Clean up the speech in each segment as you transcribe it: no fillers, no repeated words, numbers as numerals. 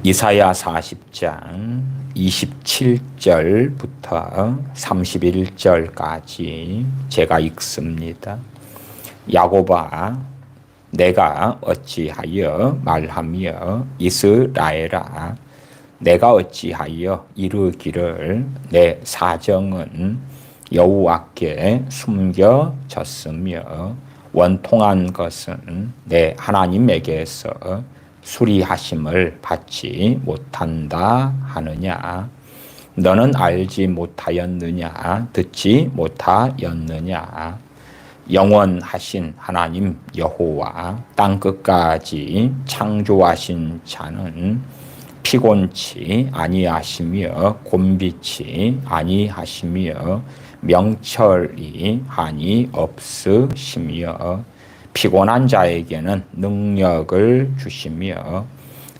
이사야 40장 27절부터 31절까지 제가 읽습니다. 야곱아, 내가 어찌하여 말하며 이스라엘아, 내가 어찌하여 이르기를 내 사정은 여호와께 숨겨졌으며 원통한 것은 내 하나님에게서 수리하심을 받지 못한다 하느냐. 너는 알지 못하였느냐, 듣지 못하였느냐. 영원하신 하나님 여호와 땅끝까지 창조하신 자는 피곤치 아니하시며 곤비치 아니하시며 명철이 아니 없으시며 피곤한 자에게는 능력을 주시며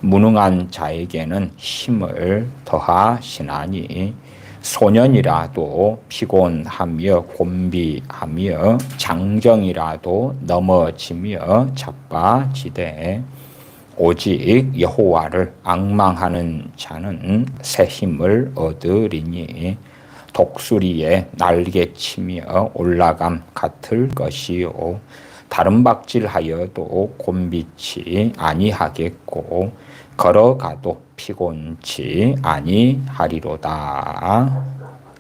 무능한 자에게는 힘을 더하시나니 소년이라도 피곤하며 곤비하며 장정이라도 넘어지며 자빠지되 오직 여호와를 앙망하는 자는 새 힘을 얻으리니 독수리의 날개치며 올라감 같을 것이요 다른 박질하여도 곤비치 아니하겠고 걸어가도 피곤치 아니하리로다.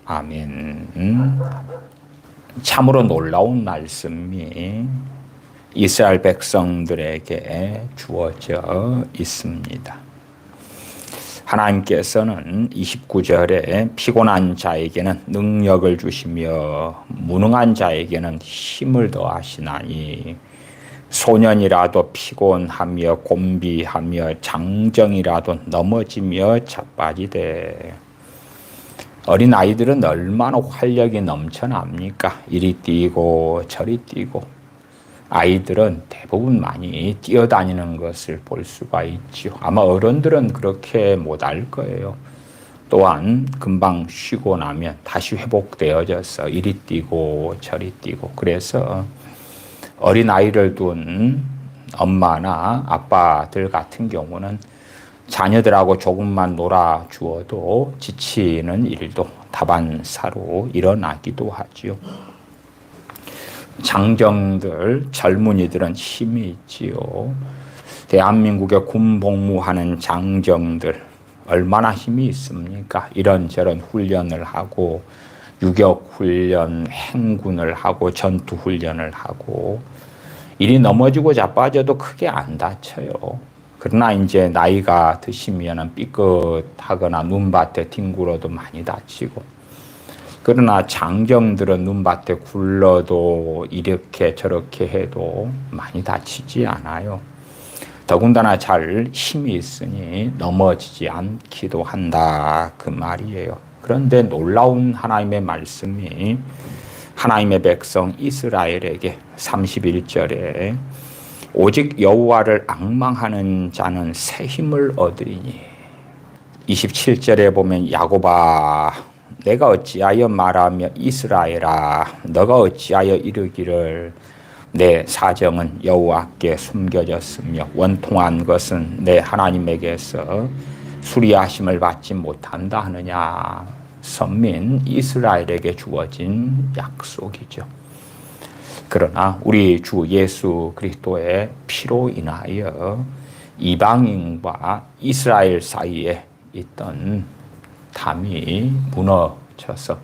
아멘. 참으로 놀라운 말씀이 이스라엘 백성들에게 주어져 있습니다. 하나님께서는 29절에 피곤한 자에게는 능력을 주시며 무능한 자에게는 힘을 더하시나니 소년이라도 피곤하며 곤비하며 장정이라도 넘어지며 자빠지되. 어린아이들은 얼마나 활력이 넘쳐납니까? 이리 뛰고 저리 뛰고. 아이들은 대부분 많이 뛰어다니는 것을 볼 수가 있죠. 아마 어른들은 그렇게 못할 거예요. 또한 금방 쉬고 나면 다시 회복되어져서 이리 뛰고 저리 뛰고. 그래서 어린아이를 둔 엄마나 아빠들 같은 경우는 자녀들하고 조금만 놀아주어도 지치는 일도 다반사로 일어나기도 하지요. 장정들, 젊은이들은 힘이 있지요. 대한민국에 군 복무하는 장정들 얼마나 힘이 있습니까? 이런저런 훈련을 하고 유격 훈련, 행군을 하고 전투 훈련을 하고 이리 넘어지고 자빠져도 크게 안 다쳐요. 그러나 이제 나이가 드시면 삐끗하거나 눈밭에 뒹굴어도 많이 다치고. 그러나 장정들은 눈밭에 굴러도 이렇게 저렇게 해도 많이 다치지 않아요. 더군다나 잘 힘이 있으니 넘어지지 않기도 한다 그 말이에요. 그런데 놀라운 하나님의 말씀이 하나님의 백성 이스라엘에게 31절에 오직 여호와를 앙망하는 자는 새 힘을 얻으리니. 27절에 보면 야곱아, 내가 어찌하여 말하며 이스라엘아, 너가 어찌하여 이르기를 내 사정은 여호와께 숨겨졌으며 원통한 것은 내 하나님에게서 수리하심을 받지 못한다 하느냐. 선민 이스라엘에게 주어진 약속이죠. 그러나 우리 주 예수 그리스도의 피로 인하여 이방인과 이스라엘 사이에 있던 담이 무너져서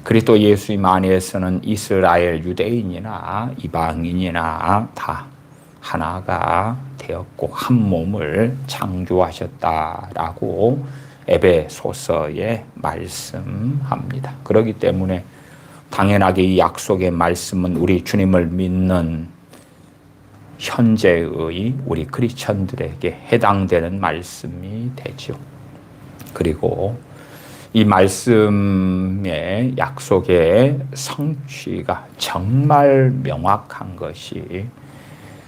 그리스도 예수님 안에서는 이스라엘 유대인이나 이방인이나 다 하나가 되었고 한 몸을 창조하셨다라고 에베소서에 말씀합니다. 그렇기 때문에 당연하게 이 약속의 말씀은 우리 주님을 믿는 현재의 우리 크리스천들에게 해당되는 말씀이 되죠. 그리고 이 말씀의 약속의 성취가 정말 명확한 것이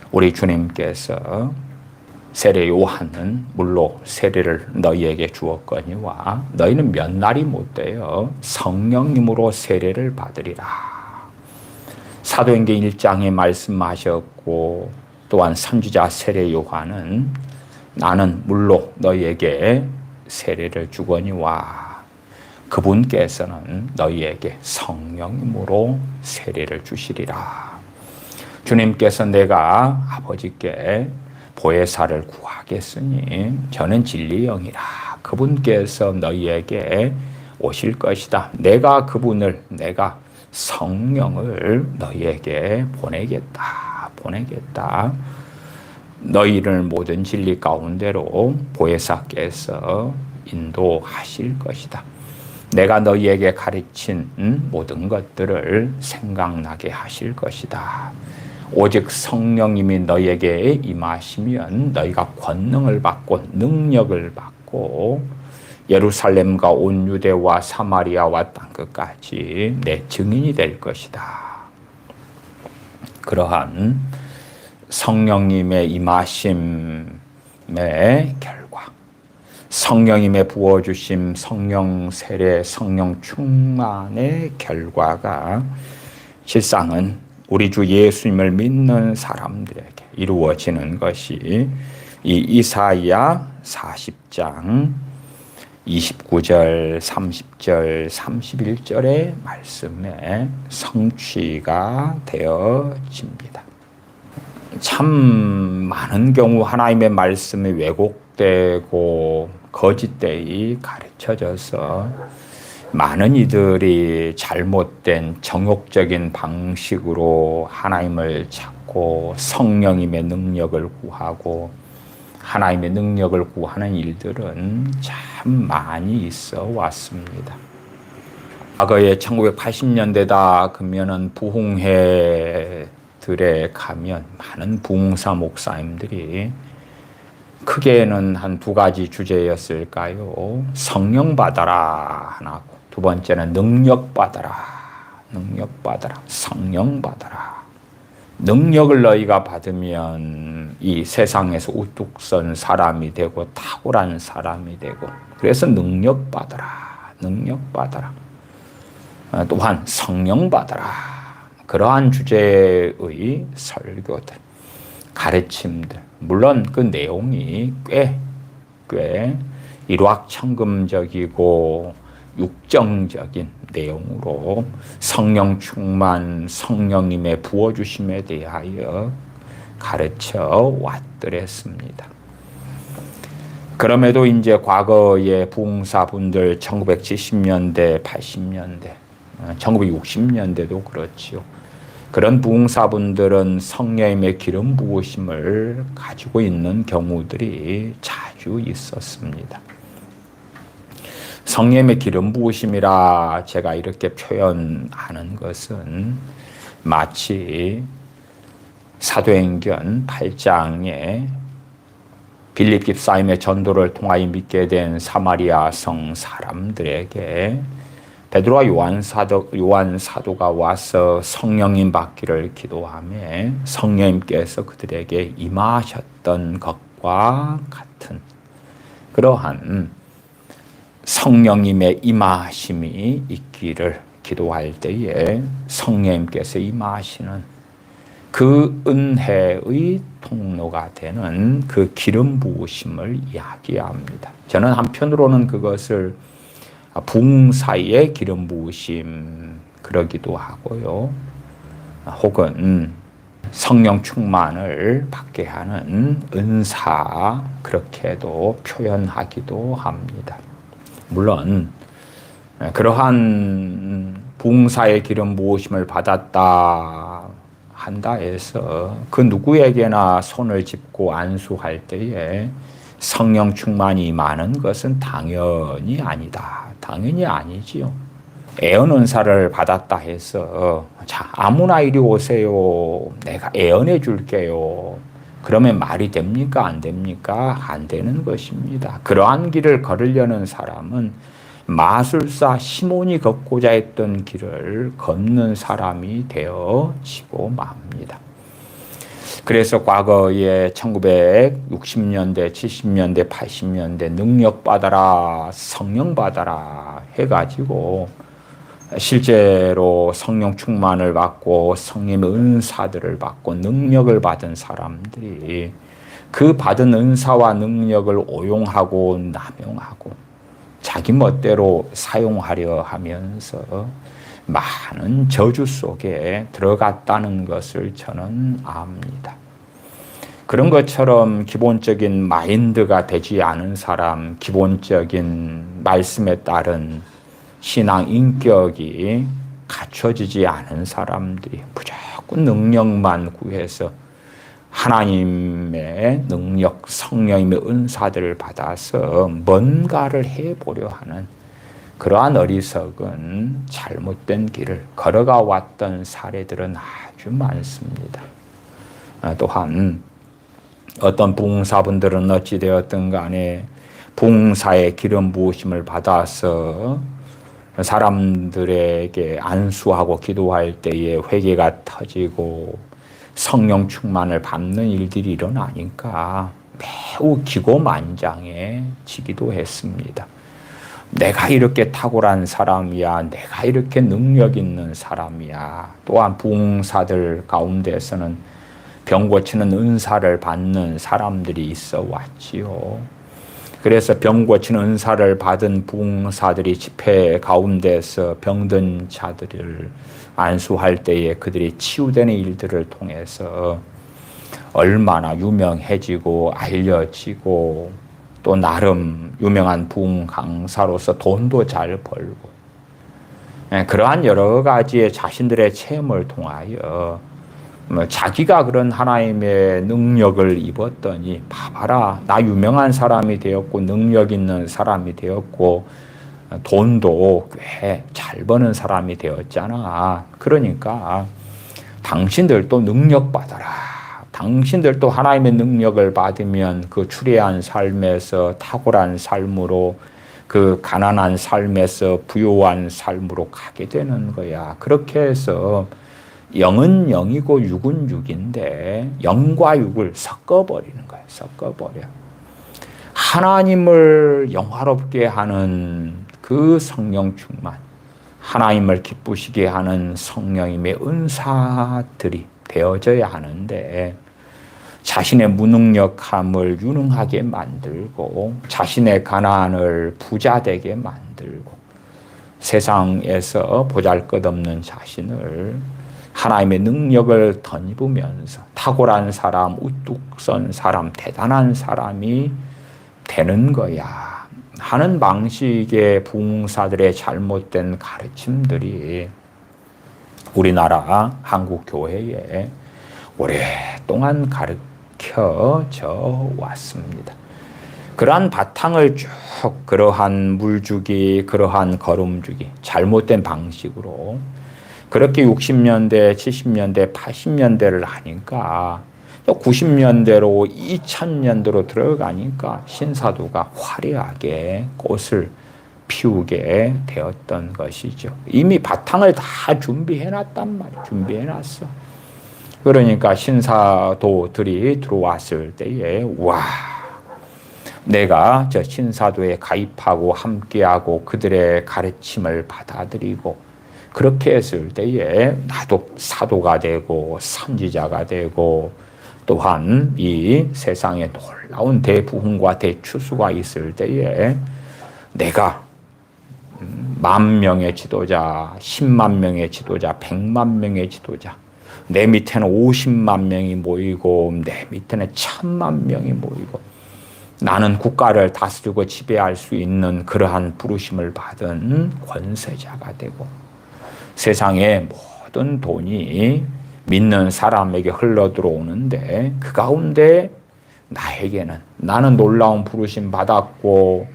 우리 주님께서 세례 요한은 물로 세례를 너희에게 주었거니와 너희는 몇 날이 못되어 성령님으로 세례를 받으리라. 사도행전 1장에 말씀하셨고 또한 선지자 세례 요한은 나는 물로 너희에게 세례를 주거니와 그분께서는 너희에게 성령님으로 세례를 주시리라. 주님께서 내가 아버지께 보혜사를 구하겠으니 저는 진리의 영이라. 그분께서 너희에게 오실 것이다. 내가 성령을 너희에게 보내겠다. 너희를 모든 진리 가운데로 보혜사께서 인도하실 것이다. 내가 너희에게 가르친 모든 것들을 생각나게 하실 것이다. 오직 성령님이 너희에게 임하시면 너희가 권능을 받고 능력을 받고 예루살렘과 온 유대와 사마리아와 땅끝까지 내 증인이 될 것이다. 그러한 성령님의 임하심의 결과, 성령님의 부어주심, 성령 세례, 성령 충만의 결과가 실상은 우리 주 예수님을 믿는 사람들에게 이루어지는 것이 이 이사야 40장 29절, 30절, 31절의 말씀에 성취가 되어집니다. 참 많은 경우 하나님의 말씀이 왜곡되고 거짓되이 가르쳐져서 많은 이들이 잘못된 정욕적인 방식으로 하나님을 찾고 성령님의 능력을 구하고 하나님의 능력을 구하는 일들은 참 많이 있어 왔습니다. 과거에 1980년대다 그러면은 부흥회들에 가면 많은 부흥사 목사님들이 크게는 한 두 가지 주제였을까요? 성령 받아라 하나고, 두 번째는 능력 받아라, 성령 받아라. 능력을 너희가 받으면 이 세상에서 우뚝 선 사람이 되고 탁월한 사람이 되고, 그래서 능력 받아라. 또한 성령 받아라. 그러한 주제의 설교들, 가르침들, 물론 그 내용이 꽤 일확천금적이고 육정적인 내용으로 성령 충만, 성령님의 부어주심에 대하여 가르쳐 왔더랬습니다. 그럼에도 이제 과거의 부흥사분들 1970년대, 80년대, 1960년대도 그렇지요. 그런 부흥사분들은 성령님의 기름 부으심을 가지고 있는 경우들이 자주 있었습니다. 성령님의 기름 부으심이라 제가 이렇게 표현하는 것은 마치 사도행전 8장에 빌립 집사님의 전도를 통하여 믿게 된 사마리아 성 사람들에게 베드로와 요한 사도가 와서 성령님 받기를 기도하며 성령님께서 그들에게 임하셨던 것과 같은 그러한 성령님의 임하심이 있기를 기도할 때에 성령님께서 임하시는 그 은혜의 통로가 되는 그 기름 부으심을 이야기합니다. 저는 한편으로는 그것을 부흥사의 기름 부으심 그러기도 하고요. 혹은 성령 충만을 받게 하는 은사 그렇게도 표현하기도 합니다. 물론 그러한 부흥사의 기름 부으심을 받았다 한다 해서 그 누구에게나 손을 짚고 안수할 때에 성령 충만이 많은 것은 당연히 아니다. 당연히 아니지요. 애언 은사를 받았다 해서 자 아무나 이리 오세요. 내가 애언해 줄게요. 그러면 말이 됩니까? 안 됩니까? 안 되는 것입니다. 그러한 길을 걸으려는 사람은 마술사 시몬이 걷고자 했던 길을 걷는 사람이 되어지고 맙니다. 그래서 과거에 1960년대, 70년대, 80년대 능력 받아라, 성령 받아라 해가지고 실제로 성령 충만을 받고 성령의 은사들을 받고 능력을 받은 사람들이 그 받은 은사와 능력을 오용하고 남용하고 자기 멋대로 사용하려 하면서 많은 저주 속에 들어갔다는 것을 저는 압니다. 그런 것처럼 기본적인 마인드가 되지 않은 사람, 기본적인 말씀에 따른 신앙 인격이 갖춰지지 않은 사람들이 무조건 능력만 구해서 하나님의 능력, 성령님의 은사들을 받아서 뭔가를 해보려 하는 그러한 어리석은 잘못된 길을 걸어가 왔던 사례들은 아주 많습니다. 또한 어떤 부흥사분들은 어찌되었든 간에 부흥사의 기름 부으심을 받아서 사람들에게 안수하고 기도할 때에 회개가 터지고 성령 충만을 받는 일들이 일어나니까 매우 기고만장해지기도 했습니다. 내가 이렇게 탁월한 사람이야, 내가 이렇게 능력 있는 사람이야. 또한 부흥사들 가운데서는 병 고치는 은사를 받는 사람들이 있어 왔지요. 그래서 병 고치는 은사를 받은 부흥사들이 집회 가운데서 병든 자들을 안수할 때에 그들이 치유되는 일들을 통해서 얼마나 유명해지고 알려지고 또 나름 유명한 부흥 강사로서 돈도 잘 벌고 그러한 여러 가지의 자신들의 체험을 통하여 자기가 그런 하나님의 능력을 입었더니 봐봐라, 나 유명한 사람이 되었고 능력 있는 사람이 되었고 돈도 꽤 잘 버는 사람이 되었잖아. 그러니까 당신들도 능력 받아라. 당신들도 하나님의 능력을 받으면 그 추레한 삶에서 탁월한 삶으로 그 가난한 삶에서 부요한 삶으로 가게 되는 거야. 그렇게 해서 영은 영이고 육은 육인데 영과 육을 섞어버리는 거야. 섞어버려. 하나님을 영화롭게 하는 그 성령 충만, 하나님을 기쁘시게 하는 성령님의 은사들이 되어져야 하는데 자신의 무능력함을 유능하게 만들고 자신의 가난을 부자되게 만들고 세상에서 보잘것없는 자신을 하나님의 능력을 덧입으면서 탁월한 사람, 우뚝 선 사람, 대단한 사람이 되는 거야 하는 방식의 부흥사들의 잘못된 가르침들이 우리나라 한국 교회에 오랫동안 가르쳐져 왔습니다. 그러한 바탕을 쭉 그러한 물주기, 그러한 걸음주기, 잘못된 방식으로 그렇게 60년대, 70년대, 80년대를 하니까 90년대로 2000년대로 들어가니까 신사도가 화려하게 꽃을 피우게 되었던 것이죠. 이미 바탕을 다 준비해놨단 말이에요. 준비해놨어. 그러니까 신사도들이 들어왔을 때에 와, 내가 저 신사도에 가입하고 함께하고 그들의 가르침을 받아들이고 그렇게 했을 때에 나도 사도가 되고 선지자가 되고 또한 이 세상에 놀라운 대부흥과 대추수가 있을 때에 내가 10,000명의 지도자, 10만 명의 지도자, 100만 명의 지도자, 내 밑에는 50만 명이 모이고 내 밑에는 1,000만 명이 모이고 나는 국가를 다스리고 지배할 수 있는 그러한 부르심을 받은 권세자가 되고 세상의 모든 돈이 믿는 사람에게 흘러들어오는데 그 가운데 나에게는 나는 놀라운 부르심 받았고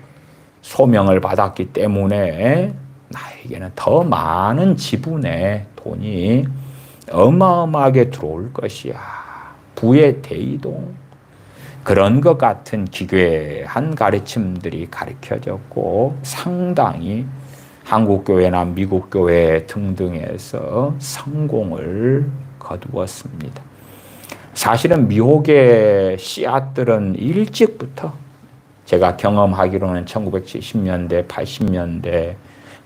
소명을 받았기 때문에 나에게는 더 많은 지분의 돈이 어마어마하게 들어올 것이야. 부의 대이동. 그런 것 같은 기괴한 가르침들이 가르쳐졌고 상당히 한국교회나 미국교회 등등에서 성공을 거두었습니다. 사실은 미혹의 씨앗들은 일찍부터 제가 경험하기로는 1970년대, 80년대,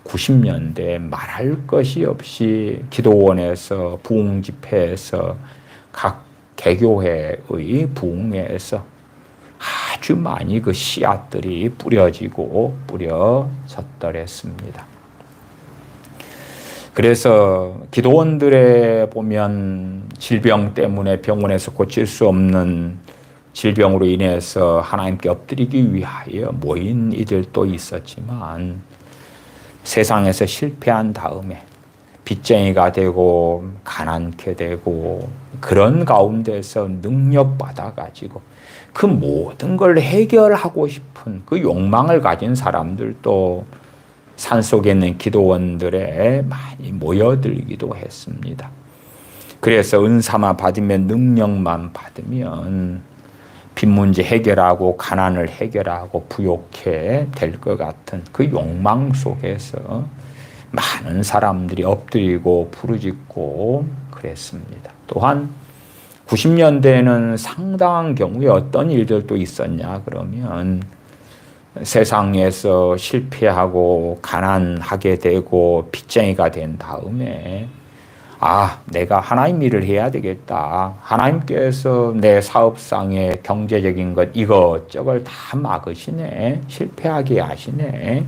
90년대 말할 것이 없이 기도원에서 부흥집회에서 각 개교회의 부흥회에서 아주 많이 그 씨앗들이 뿌려졌더랬습니다. 그래서 기도원들에 보면 질병 때문에 병원에서 고칠 수 없는 질병으로 인해서 하나님께 엎드리기 위하여 모인 이들도 있었지만 세상에서 실패한 다음에 빚쟁이가 되고 가난케 되고 그런 가운데서 능력받아 가지고 그 모든 걸 해결하고 싶은 그 욕망을 가진 사람들도 산속에 있는 기도원들에 많이 모여들기도 했습니다. 그래서 은사만 받으면, 능력만 받으면 빚 문제 해결하고 가난을 해결하고 부욕해 될 것 같은 그 욕망 속에서 많은 사람들이 엎드리고 부르짖고 그랬습니다. 또한 90년대에는 상당한 경우에 어떤 일들도 있었냐 그러면 세상에서 실패하고 가난하게 되고 빚쟁이가 된 다음에 내가 하나님 일을 해야 되겠다. 하나님께서 내 사업상의 경제적인 것 이것저것 다 막으시네. 실패하게 하시네.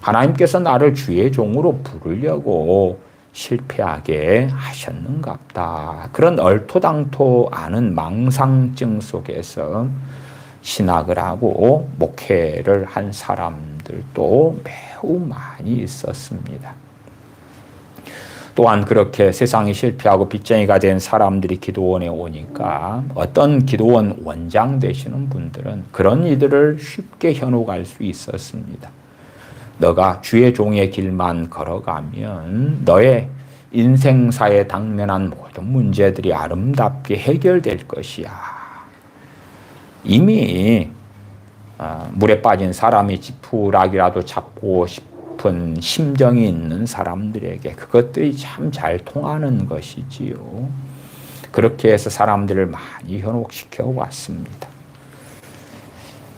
하나님께서 나를 주의 종으로 부르려고 실패하게 하셨는갑다. 그런 얼토당토 않은 망상증 속에서 신학을 하고 목회를 한 사람들도 매우 많이 있었습니다. 또한 그렇게 세상이 실패하고 빚쟁이가 된 사람들이 기도원에 오니까 어떤 기도원 원장 되시는 분들은 그런 이들을 쉽게 현혹할 수 있었습니다. 너가 주의 종의 길만 걸어가면 너의 인생사에 당면한 모든 문제들이 아름답게 해결될 것이야. 이미 물에 빠진 사람이 지푸라기라도 잡고 싶은 심정이 있는 사람들에게 그것들이 참 잘 통하는 것이지요. 그렇게 해서 사람들을 많이 현혹시켜 왔습니다.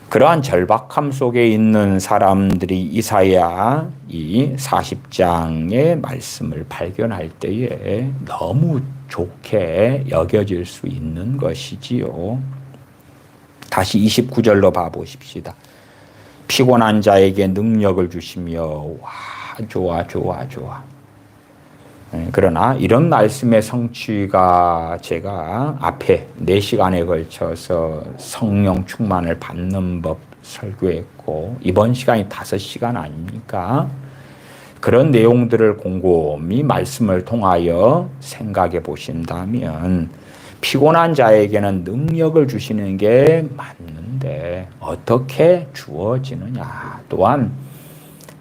그러한 절박함 속에 있는 사람들이 이사야 이 40장의 말씀을 발견할 때에 너무 좋게 여겨질 수 있는 것이지요. 다시 29절로 봐보십시다. 피곤한 자에게 능력을 주시며 좋아. 그러나 이런 말씀의 성취가 제가 앞에 4시간에 걸쳐서 성령 충만을 받는 법 설교했고 이번 시간이 5시간 아닙니까? 그런 내용들을 곰곰이 말씀을 통하여 생각해 보신다면 피곤한 자에게는 능력을 주시는 게 맞는데 어떻게 주어지느냐, 또한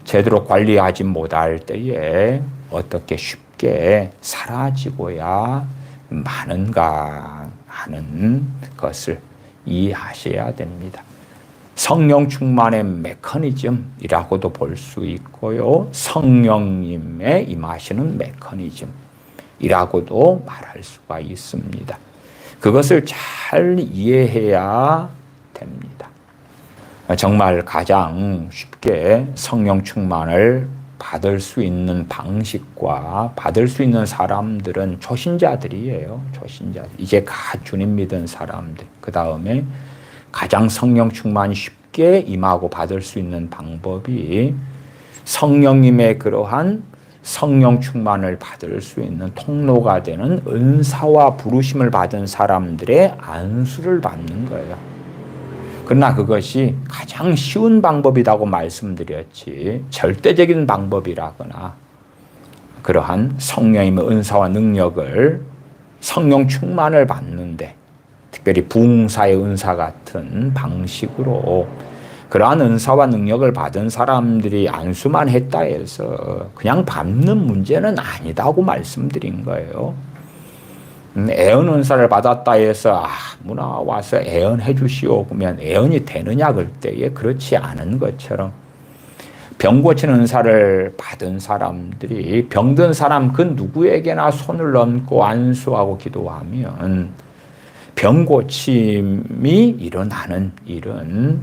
제대로 관리하지 못할 때에 어떻게 쉽게 사라지고야 마는가 하는 것을 이해하셔야 됩니다. 성령 충만의 메커니즘이라고도 볼 수 있고요. 성령님의 임하시는 메커니즘이라고도 말할 수가 있습니다. 그것을 잘 이해해야 됩니다. 정말 가장 쉽게 성령 충만을 받을 수 있는 방식과 받을 수 있는 사람들은 초신자들이에요. 초신자들. 이제 주님 믿은 사람들. 그 다음에 가장 성령 충만이 쉽게 임하고 받을 수 있는 방법이 성령님의 그러한 성령 충만을 받을 수 있는 통로가 되는 은사와 부르심을 받은 사람들의 안수를 받는 거예요. 그러나 그것이 가장 쉬운 방법이라고 말씀드렸지 절대적인 방법이라거나 그러한 성령님의 은사와 능력을 성령 충만을 받는데 특별히 부흥사의 은사 같은 방식으로 그러한 은사와 능력을 받은 사람들이 안수만 했다 해서 그냥 받는 문제는 아니다고 말씀드린 거예요. 애언 은사를 받았다 해서 아무나 와서 애언해 주시오 그러면 애언이 되느냐 그럴 때에 그렇지 않은 것처럼 병 고치는 은사를 받은 사람들이 병든 사람 그 누구에게나 손을 얹고 안수하고 기도하면 병 고침이 일어나는 일은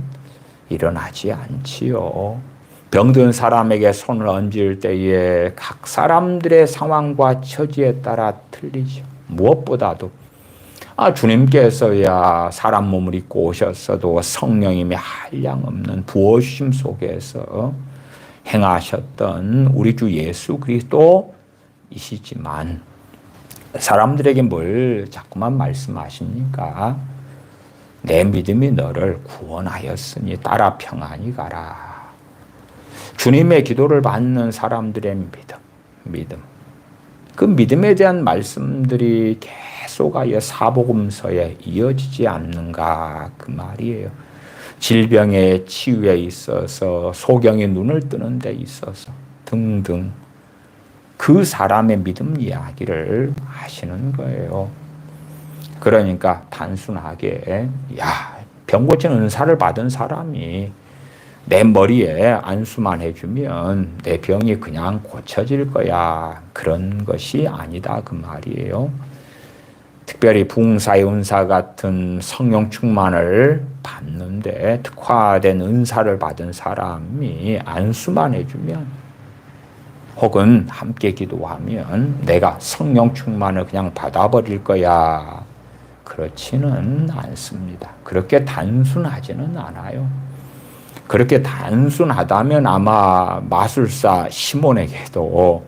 일어나지 않지요. 병든 사람에게 손을 얹을 때에 각 사람들의 상황과 처지에 따라 틀리죠. 무엇보다도 주님께서야 사람 몸을 입고 오셨어도 성령님이 한량없는 부어주심 속에서 행하셨던 우리 주 예수 그리스도이시지만 사람들에게 뭘 자꾸만 말씀하십니까? 내 믿음이 너를 구원하였으니 따라 평안히 가라. 주님의 기도를 받는 사람들의 믿음. 그 믿음에 대한 말씀들이 계속하여 사복음서에 이어지지 않는가 그 말이에요. 질병의 치유에 있어서 소경의 눈을 뜨는 데 있어서 등등 그 사람의 믿음 이야기를 하시는 거예요. 그러니까 단순하게 병 고치는 은사를 받은 사람이 내 머리에 안수만 해주면 내 병이 그냥 고쳐질 거야. 그런 것이 아니다 그 말이에요. 특별히 부흥사의 은사 같은 성령 충만을 받는데 특화된 은사를 받은 사람이 안수만 해주면 혹은 함께 기도하면 내가 성령 충만을 그냥 받아버릴 거야. 그렇지는 않습니다. 그렇게 단순하지는 않아요. 그렇게 단순하다면 아마 마술사 시몬에게도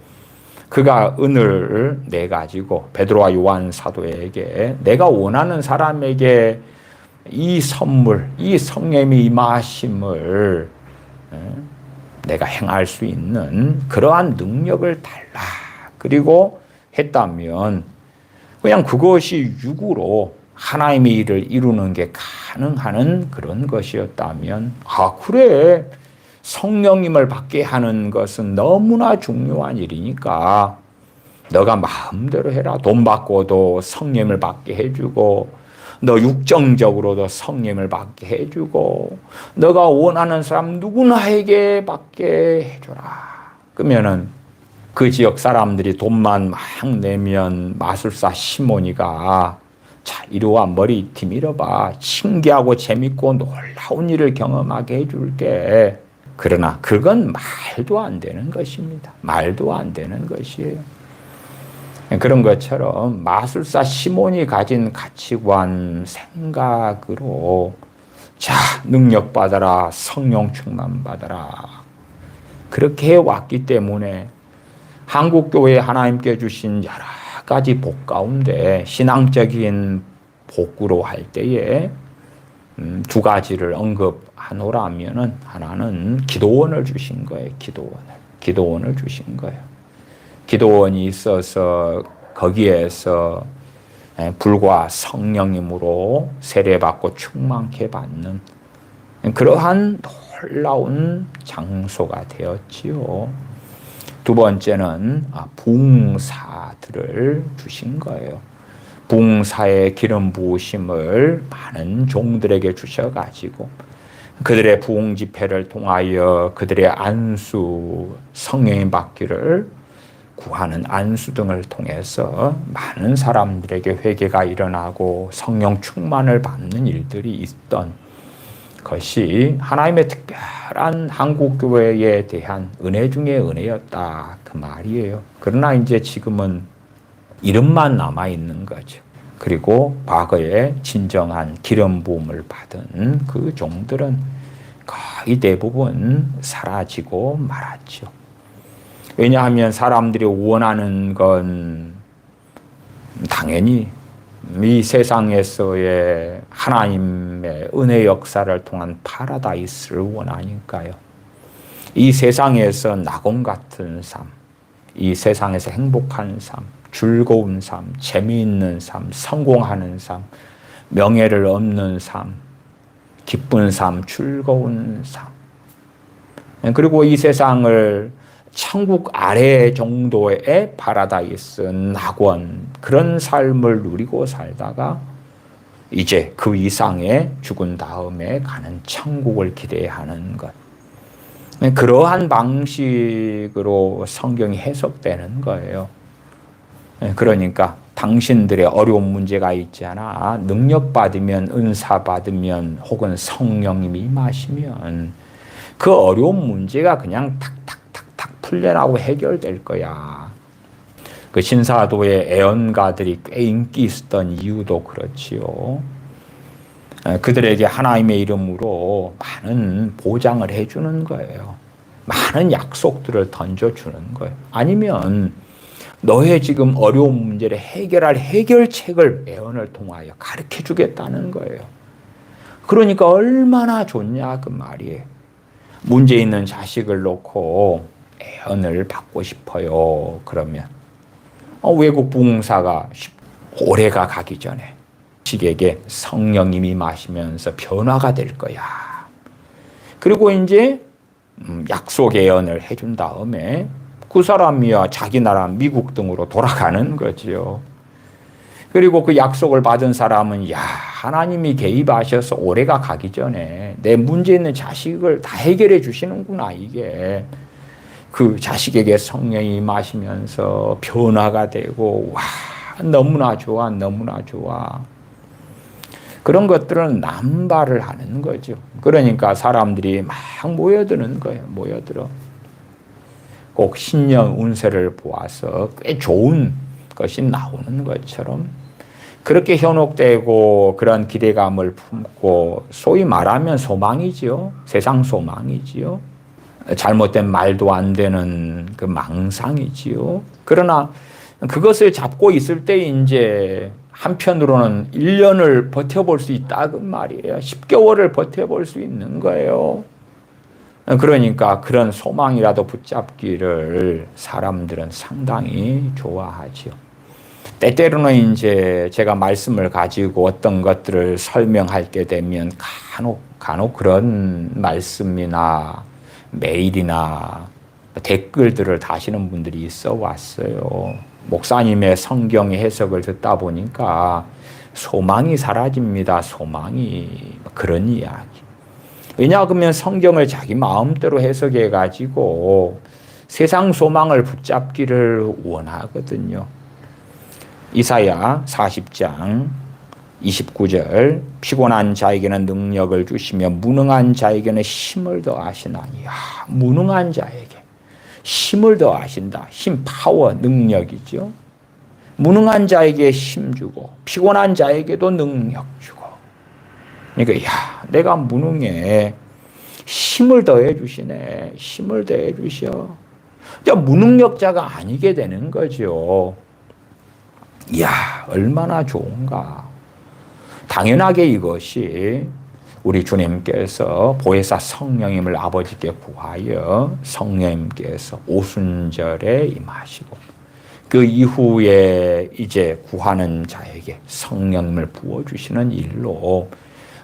그가 은을 내가지고 베드로와 요한 사도에게 내가 원하는 사람에게 이 선물, 이 성령의 임하심을 내가 행할 수 있는 그러한 능력을 달라. 그리고 했다면 그냥 그것이 육으로 하나님의 일을 이루는 게 가능한 그런 것이었다면 그래. 성령님을 받게 하는 것은 너무나 중요한 일이니까 너가 마음대로 해라. 돈 받고도 성령님을 받게 해주고 너 육정적으로도 성령님을 받게 해주고 너가 원하는 사람 누구나에게 받게 해줘라. 그러면은 그 지역 사람들이 돈만 막 내면 마술사 시몬이가 자 이리 와 머리 뒤밀어봐. 신기하고 재밌고 놀라운 일을 경험하게 해줄게. 그러나 그건 말도 안 되는 것입니다. 말도 안 되는 것이에요. 그런 것처럼 마술사 시몬이 가진 가치관, 생각으로 자 능력 받아라, 성령 충만 받아라. 그렇게 해왔기 때문에 한국교회 하나님께 주신 여러 가지 복 가운데 신앙적인 복으로 할 때에 두 가지를 언급하노라면은 하나는 기도원을 주신 거예요. 기도원을 주신 거예요. 기도원이 있어서 거기에서 불과 성령님으로 세례받고 충만케 받는 그러한 놀라운 장소가 되었지요. 두 번째는 부흥사들을 주신 거예요. 부흥사의 기름 부으심을 많은 종들에게 주셔가지고 그들의 부흥 집회를 통하여 그들의 안수, 성령의 받기를 구하는 안수 등을 통해서 많은 사람들에게 회개가 일어나고 성령 충만을 받는 일들이 있던 것이 하나님의 특별한 한국교회에 대한 은혜 중에 은혜였다 그 말이에요. 그러나 이제 지금은 이름만 남아있는 거죠. 그리고 과거에 진정한 기름 부음을 받은 그 종들은 거의 대부분 사라지고 말았죠. 왜냐하면 사람들이 원하는 건 당연히 이 세상에서의 하나님의 은혜 역사를 통한 파라다이스를 원하니까요. 이 세상에서 낙원 같은 삶, 이 세상에서 행복한 삶, 즐거운 삶, 재미있는 삶, 성공하는 삶, 명예를 얻는 삶, 기쁜 삶, 즐거운 삶. 그리고 이 세상을 천국 아래 정도의 파라다이스, 낙원, 그런 삶을 누리고 살다가 이제 그 이상의 죽은 다음에 가는 천국을 기대하는 것. 그러한 방식으로 성경이 해석되는 거예요. 그러니까 당신들의 어려운 문제가 있잖아. 능력 받으면, 은사 받으면, 혹은 성령님이 임하시면 그 어려운 문제가 그냥 탁탁탁탁 풀려나고 해결될 거야. 그 신사도의 애언가들이 꽤 인기 있었던 이유도 그렇지요. 그들에게 하나님의 이름으로 많은 보장을 해주는 거예요. 많은 약속들을 던져주는 거예요. 아니면 너의 지금 어려운 문제를 해결할 해결책을 애언을 통하여 가르쳐 주겠다는 거예요. 그러니까 얼마나 좋냐 그 말이에요. 문제 있는 자식을 놓고 애언을 받고 싶어요. 그러면 외국 부흥사가 올해가 가기 전에 자식에게 성령님이 마시면서 변화가 될 거야. 그리고 이제 약속 예언을 해준 다음에 그 사람이야 자기 나라 미국 등으로 돌아가는 거지요. 그리고 그 약속을 받은 사람은 하나님이 개입하셔서 올해가 가기 전에 내 문제 있는 자식을 다 해결해 주시는구나. 이게 그 자식에게 성령이 임하시면서 변화가 되고 너무나 좋아, 너무나 좋아. 그런 것들은 남발을 하는 거죠. 그러니까 사람들이 막 모여드는 거예요. 모여들어. 꼭 신년 운세를 보아서 꽤 좋은 것이 나오는 것처럼 그렇게 현혹되고 그런 기대감을 품고 소위 말하면 소망이지요. 세상 소망이지요. 잘못된 말도 안 되는 그 망상이지요. 그러나 그것을 잡고 있을 때 이제 한편으로는 1년을 버텨볼 수 있다 그 말이에요. 10개월을 버텨볼 수 있는 거예요. 그러니까 그런 소망이라도 붙잡기를 사람들은 상당히 좋아하죠. 때때로는 이제 제가 말씀을 가지고 어떤 것들을 설명할 때 되면 간혹 그런 말씀이나 메일이나 댓글들을 다시는 분들이 있어 왔어요. 목사님의 성경 해석을 듣다 보니까 소망이 사라집니다. 소망이. 그런 이야기. 왜냐하면 성경을 자기 마음대로 해석해 가지고 세상 소망을 붙잡기를 원하거든요. 이사야 40장 29절 피곤한 자에게는 능력을 주시며 무능한 자에게는 힘을 더하시나니. 무능한 자에게 힘을 더하신다. 힘, 파워, 능력이죠. 무능한 자에게 힘 주고 피곤한 자에게도 능력 주고. 그러니까 내가 무능해. 힘을 더해 주시네. 힘을 더해 주셔. 무능력자가 아니게 되는 거죠. 얼마나 좋은가. 당연하게 이것이 우리 주님께서 보혜사 성령님을 아버지께 구하여 성령님께서 오순절에 임하시고 그 이후에 이제 구하는 자에게 성령님을 부어주시는 일로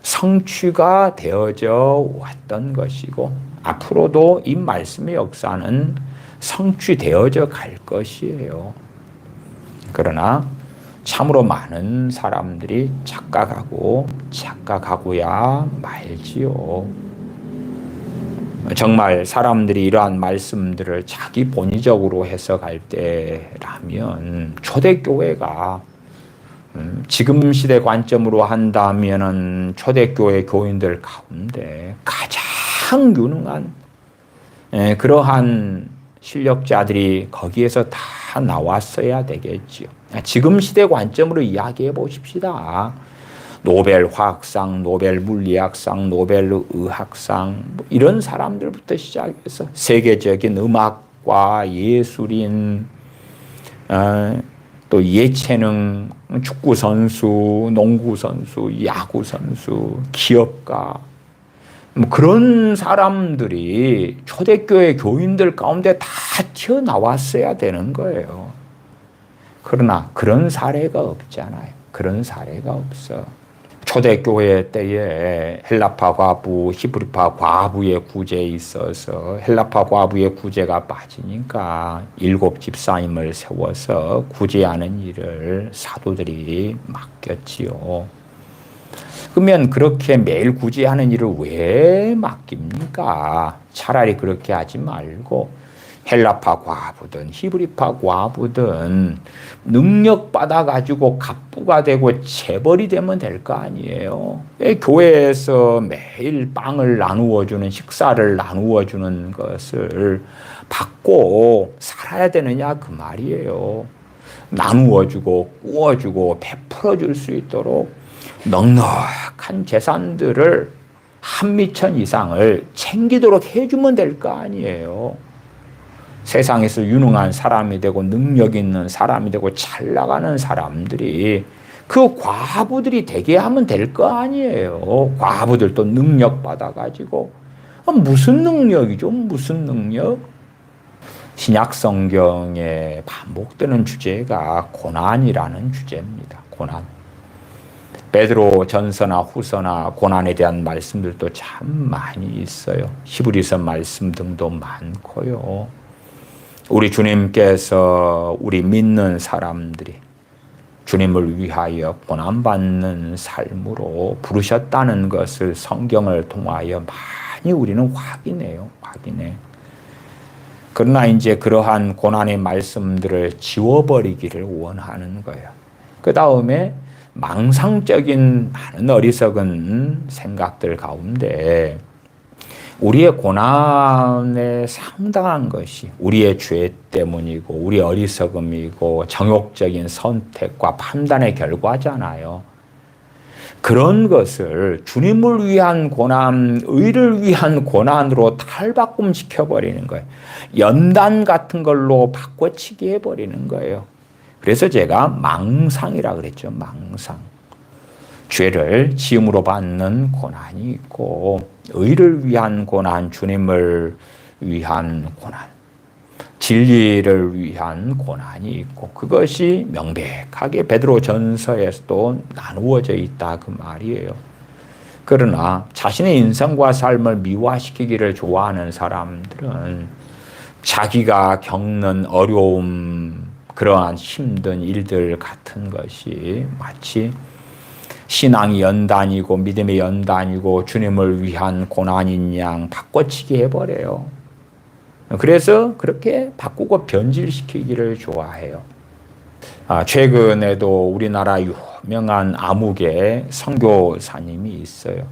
성취가 되어져 왔던 것이고 앞으로도 이 말씀의 역사는 성취되어져 갈 것이에요. 그러나 참으로 많은 사람들이 착각하고야 말지요. 정말 사람들이 이러한 말씀들을 자기 본의적으로 해석할 때라면 초대교회가 지금 시대 관점으로 한다면은 초대교회 교인들 가운데 가장 유능한 그러한 실력자들이 거기에서 다 나왔어야 되겠지요. 지금 시대 관점으로 이야기해 보십시다. 노벨 화학상, 노벨 물리학상, 노벨 의학상 이런 사람들부터 시작해서 세계적인 음악과 예술인 또 예체능, 축구선수, 농구선수, 야구선수, 기업가 그런 사람들이 초대교회 교인들 가운데 다 튀어나왔어야 되는 거예요. 그러나 그런 사례가 없잖아요. 그런 사례가 없어. 초대교회 때에 헬라파 과부, 히브리파 과부의 구제에 있어서 헬라파 과부의 구제가 빠지니까 7 집사님을 세워서 구제하는 일을 사도들이 맡겼지요. 그러면 그렇게 매일 구제하는 일을 왜 맡깁니까? 차라리 그렇게 하지 말고 헬라파 과부든 히브리파 과부든 능력 받아가지고 갑부가 되고 재벌이 되면 될 거 아니에요. 교회에서 매일 빵을 나누어주는 식사를 나누어주는 것을 받고 살아야 되느냐 그 말이에요. 나누어주고 구워주고 베풀어줄 수 있도록 넉넉한 재산들을 한미천 이상을 챙기도록 해주면 될 거 아니에요. 세상에서 유능한 사람이 되고 능력 있는 사람이 되고 잘 나가는 사람들이 그 과부들이 되게 하면 될 거 아니에요. 과부들도 능력 받아가지고 무슨 능력이죠? 무슨 능력? 신약 성경에 반복되는 주제가 고난이라는 주제입니다. 고난. 베드로 전서나 후서나 고난에 대한 말씀들도 참 많이 있어요. 히브리서 말씀 등도 많고요. 우리 주님께서 우리 믿는 사람들이 주님을 위하여 고난받는 삶으로 부르셨다는 것을 성경을 통하여 많이 우리는 확인해요. 그러나 이제 그러한 고난의 말씀들을 지워버리기를 원하는 거예요. 그 다음에 망상적인 많은 어리석은 생각들 가운데 우리의 고난에 상당한 것이 우리의 죄 때문이고 우리의 어리석음이고 정욕적인 선택과 판단의 결과잖아요. 그런 것을 주님을 위한 고난, 의를 위한 고난으로 탈바꿈시켜버리는 거예요. 연단 같은 걸로 바꿔치기 해버리는 거예요. 그래서 제가 망상이라 그랬죠. 망상. 죄를 지음으로 받는 고난이 있고 의를 위한 고난, 주님을 위한 고난, 진리를 위한 고난이 있고 그것이 명백하게 베드로 전서에서도 나누어져 있다 그 말이에요. 그러나 자신의 인생과 삶을 미화시키기를 좋아하는 사람들은 자기가 겪는 어려움, 그러한 힘든 일들 같은 것이 마치 신앙이 연단이고 믿음의 연단이고 주님을 위한 고난인 양 바꿔치기 해버려요. 그래서 그렇게 바꾸고 변질시키기를 좋아해요. 최근에도 우리나라 유명한 암흑의 선교사님이 있어요.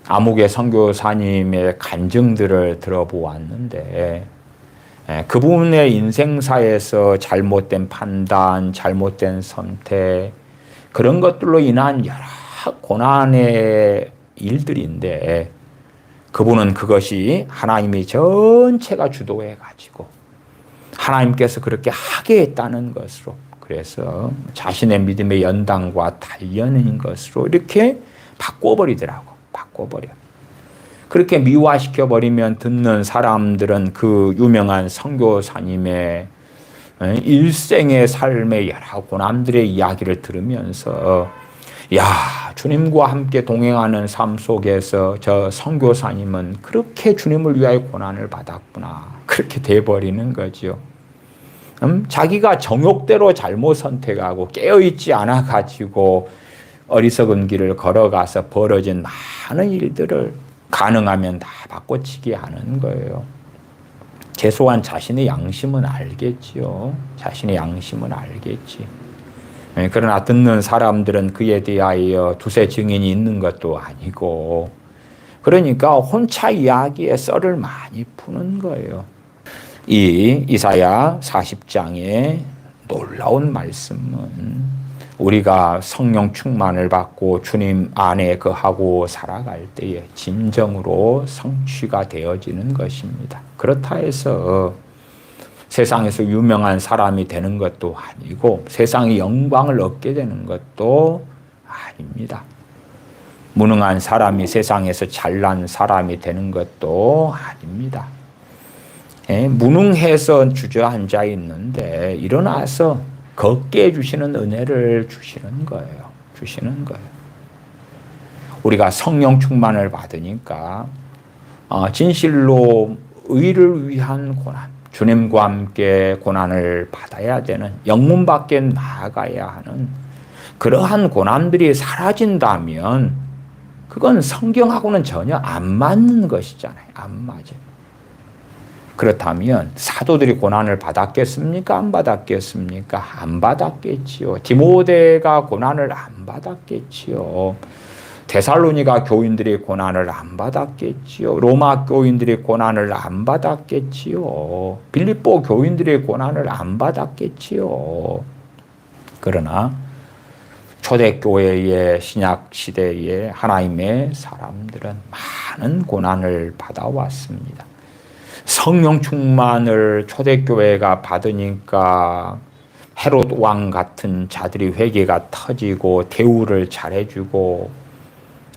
암흑의 선교사님의 간증들을 들어보았는데 그분의 인생사에서 잘못된 판단, 잘못된 선택 그런 것들로 인한 여러 고난의 일들인데 그분은 그것이 하나님이 전체가 주도해 가지고 하나님께서 그렇게 하게 했다는 것으로 그래서 자신의 믿음의 연단과 단련인 것으로 이렇게 바꿔버리더라고. 바꿔버려. 그렇게 미화시켜버리면 듣는 사람들은 그 유명한 선교사님의 일생의 삶의 여러 고난들의 이야기를 들으면서 야, 주님과 함께 동행하는 삶 속에서 저 선교사님은 그렇게 주님을 위하여 고난을 받았구나. 그렇게 돼버리는 거죠. 자기가 정욕대로 잘못 선택하고 깨어있지 않아가지고 어리석은 길을 걸어가서 벌어진 많은 일들을 가능하면 다 바꿔치기 하는 거예요. 최소한 자신의 양심은 알겠지요. 자신의 양심은 알겠지. 그러나 듣는 사람들은 그에 대하여 두세 증인이 있는 것도 아니고 그러니까 혼자 이야기에 썰을 많이 푸는 거예요. 이 이사야 40장의 놀라운 말씀은 우리가 성령 충만을 받고 주님 안에 거하고 살아갈 때에 진정으로 성취가 되어지는 것입니다. 그렇다 해서 세상에서 유명한 사람이 되는 것도 아니고 세상의 영광을 얻게 되는 것도 아닙니다. 무능한 사람이 세상에서 잘난 사람이 되는 것도 아닙니다. 무능해서 주저앉아 있는데 일어나서 걷게 해주시는 은혜를 주시는 거예요. 주시는 거예요. 우리가 성령 충만을 받으니까 진실로 의를 위한 고난, 주님과 함께 고난을 받아야 되는 영문 밖에 나아가야 하는 그러한 고난들이 사라진다면 그건 성경하고는 전혀 안 맞는 것이잖아요. 안 맞아요. 그렇다면 사도들이 고난을 받았겠습니까? 안 받았겠습니까? 안 받았겠지요. 디모데가 고난을 안 받았겠지요. 데살로니가 교인들이 고난을 안 받았겠지요. 로마 교인들이 고난을 안 받았겠지요. 빌립보 교인들이 고난을 안 받았겠지요. 그러나 초대교회의 신약시대의 하나님의 사람들은 많은 고난을 받아왔습니다. 성령 충만을 초대교회가 받으니까 헤롯 왕 같은 자들이 회개가 터지고 대우를 잘해주고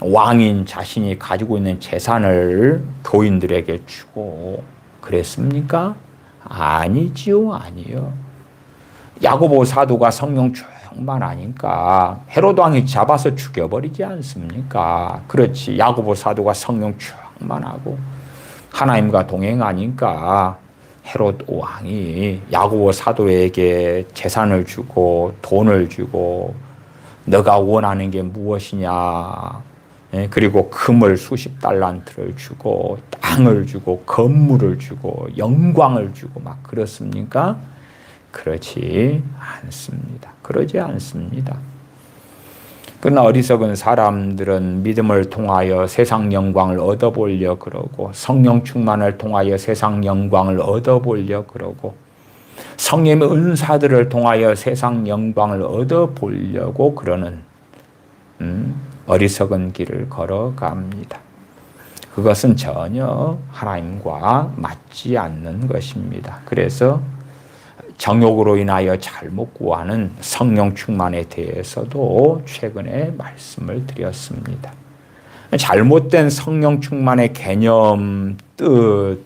왕인 자신이 가지고 있는 재산을 교인들에게 주고 그랬습니까? 아니지요, 아니요. 야고보 사도가 성령 충만하니까 헤롯 왕이 잡아서 죽여버리지 않습니까? 그렇지. 야고보 사도가 성령 충만하고 하나님과 동행하니까 헤롯 왕이 야고보 사도에게 재산을 주고 돈을 주고 너가 원하는 게 무엇이냐, 그리고 금을 수십 달란트를 주고 땅을 주고 건물을 주고 영광을 주고 막 그렇습니까? 그렇지 않습니다. 그러지 않습니다. 그러나 어리석은 사람들은 믿음을 통하여 세상 영광을 얻어보려 그러고 성령 충만을 통하여 세상 영광을 얻어보려 그러고 성령의 은사들을 통하여 세상 영광을 얻어보려고 그러는 어리석은 길을 걸어갑니다. 그것은 전혀 하나님과 맞지 않는 것입니다. 그래서 정욕으로 인하여 잘못 구하는 성령 충만에 대해서도 최근에 말씀을 드렸습니다. 잘못된 성령 충만의 개념, 뜻,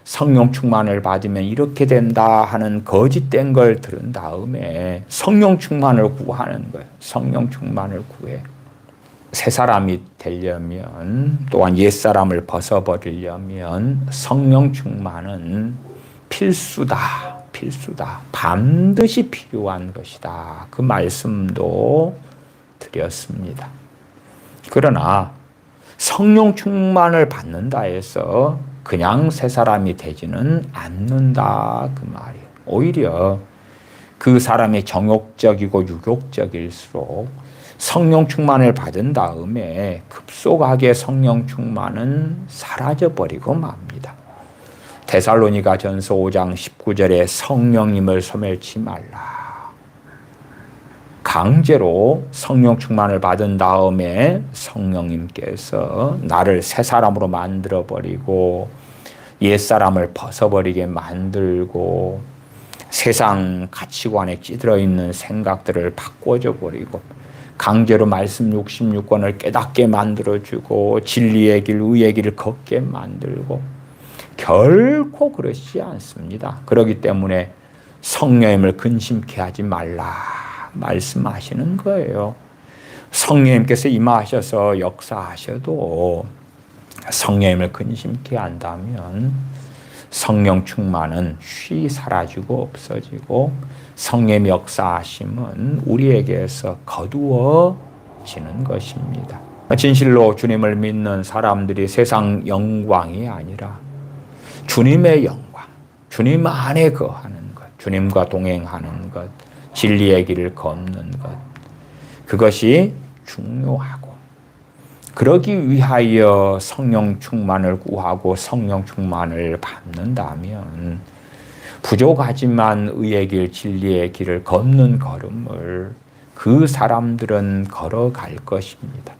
성령 충만을 받으면 이렇게 된다 하는 거짓된 걸 들은 다음에 성령 충만을 구하는 거예요. 성령 충만을 구해. 새 사람이 되려면 또한 옛 사람을 벗어버리려면 성령 충만은 필수다. 필수다. 반드시 필요한 것이다. 그 말씀도 드렸습니다. 그러나 성령 충만을 받는다 해서 그냥 새 사람이 되지는 않는다 그 말이에요. 오히려 그 사람이 정욕적이고 유욕적일수록 성령 충만을 받은 다음에 급속하게 성령 충만은 사라져버리고 맙니다. 데살로니가 전서 5장 19절에 성령님을 소멸치 말라. 강제로 성령 충만을 받은 다음에 성령님께서 나를 새 사람으로 만들어버리고 옛사람을 벗어버리게 만들고 세상 가치관에 찌들어 있는 생각들을 바꿔줘 버리고 강제로 말씀 66권을 깨닫게 만들어주고 진리의 길, 의의 길을 걷게 만들고 결코 그렇지 않습니다. 그렇기 때문에 성령님을 근심케 하지 말라 말씀하시는 거예요. 성령님께서 임하셔서 역사하셔도 성령님을 근심케 한다면 성령 충만은 쉬 사라지고 없어지고 성령의 역사하심은 우리에게서 거두어지는 것입니다. 진실로 주님을 믿는 사람들이 세상 영광이 아니라 주님의 영광, 주님 안에 거하는 것, 주님과 동행하는 것, 진리의 길을 걷는 것, 그것이 중요하고 그러기 위하여 성령 충만을 구하고 성령 충만을 받는다면 부족하지만 의의 길, 진리의 길을 걷는 걸음을 그 사람들은 걸어갈 것입니다.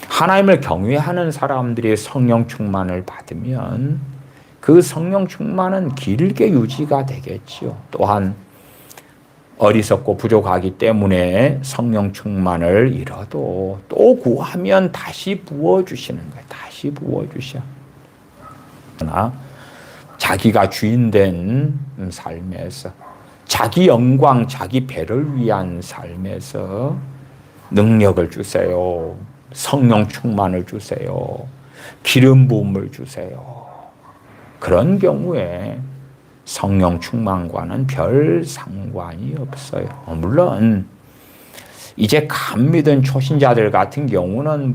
하나님을 경외하는 사람들이 성령 충만을 받으면 그 성령 충만은 길게 유지가 되겠지요. 또한 어리석고 부족하기 때문에 성령 충만을 잃어도 또 구하면 다시 부어주시는 거예요. 다시 부어주셔. 그러나 자기가 주인된 삶에서 자기 영광, 자기 배를 위한 삶에서 능력을 주세요. 성령 충만을 주세요. 기름 부음을 주세요. 그런 경우에 성령 충만과는 별 상관이 없어요. 물론 이제 감 믿은 초신자들 같은 경우는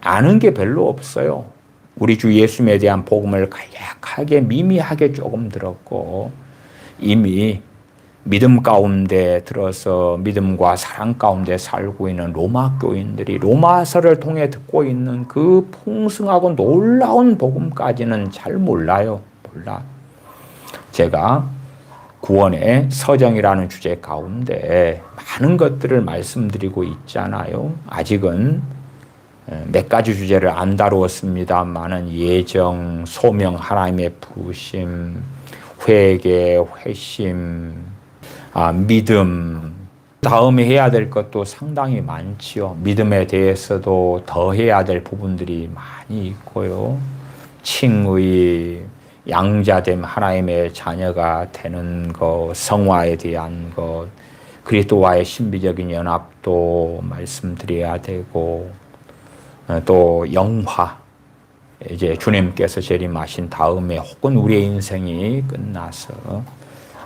아는 게 별로 없어요. 우리 주 예수님에 대한 복음을 간략하게 미미하게 조금 들었고 이미 믿음 가운데 들어서 믿음과 사랑 가운데 살고 있는 로마 교인들이 로마서를 통해 듣고 있는 그 풍성하고 놀라운 복음까지는 잘 몰라요. 몰라. 제가 구원의 서정이라는 주제 가운데 많은 것들을 말씀드리고 있잖아요. 아직은 몇 가지 주제를 안 다루었습니다만은 예정, 소명, 하나님의 부르심, 회개, 회심, 믿음, 다음에 해야 될 것도 상당히 많지요. 믿음에 대해서도 더 해야 될 부분들이 많이 있고요. 칭의, 양자됨, 하나님의 자녀가 되는 것, 성화에 대한 것, 그리스도와의 신비적인 연합도 말씀드려야 되고, 또 영화, 이제 주님께서 재림하신 다음에 혹은 우리의 인생이 끝나서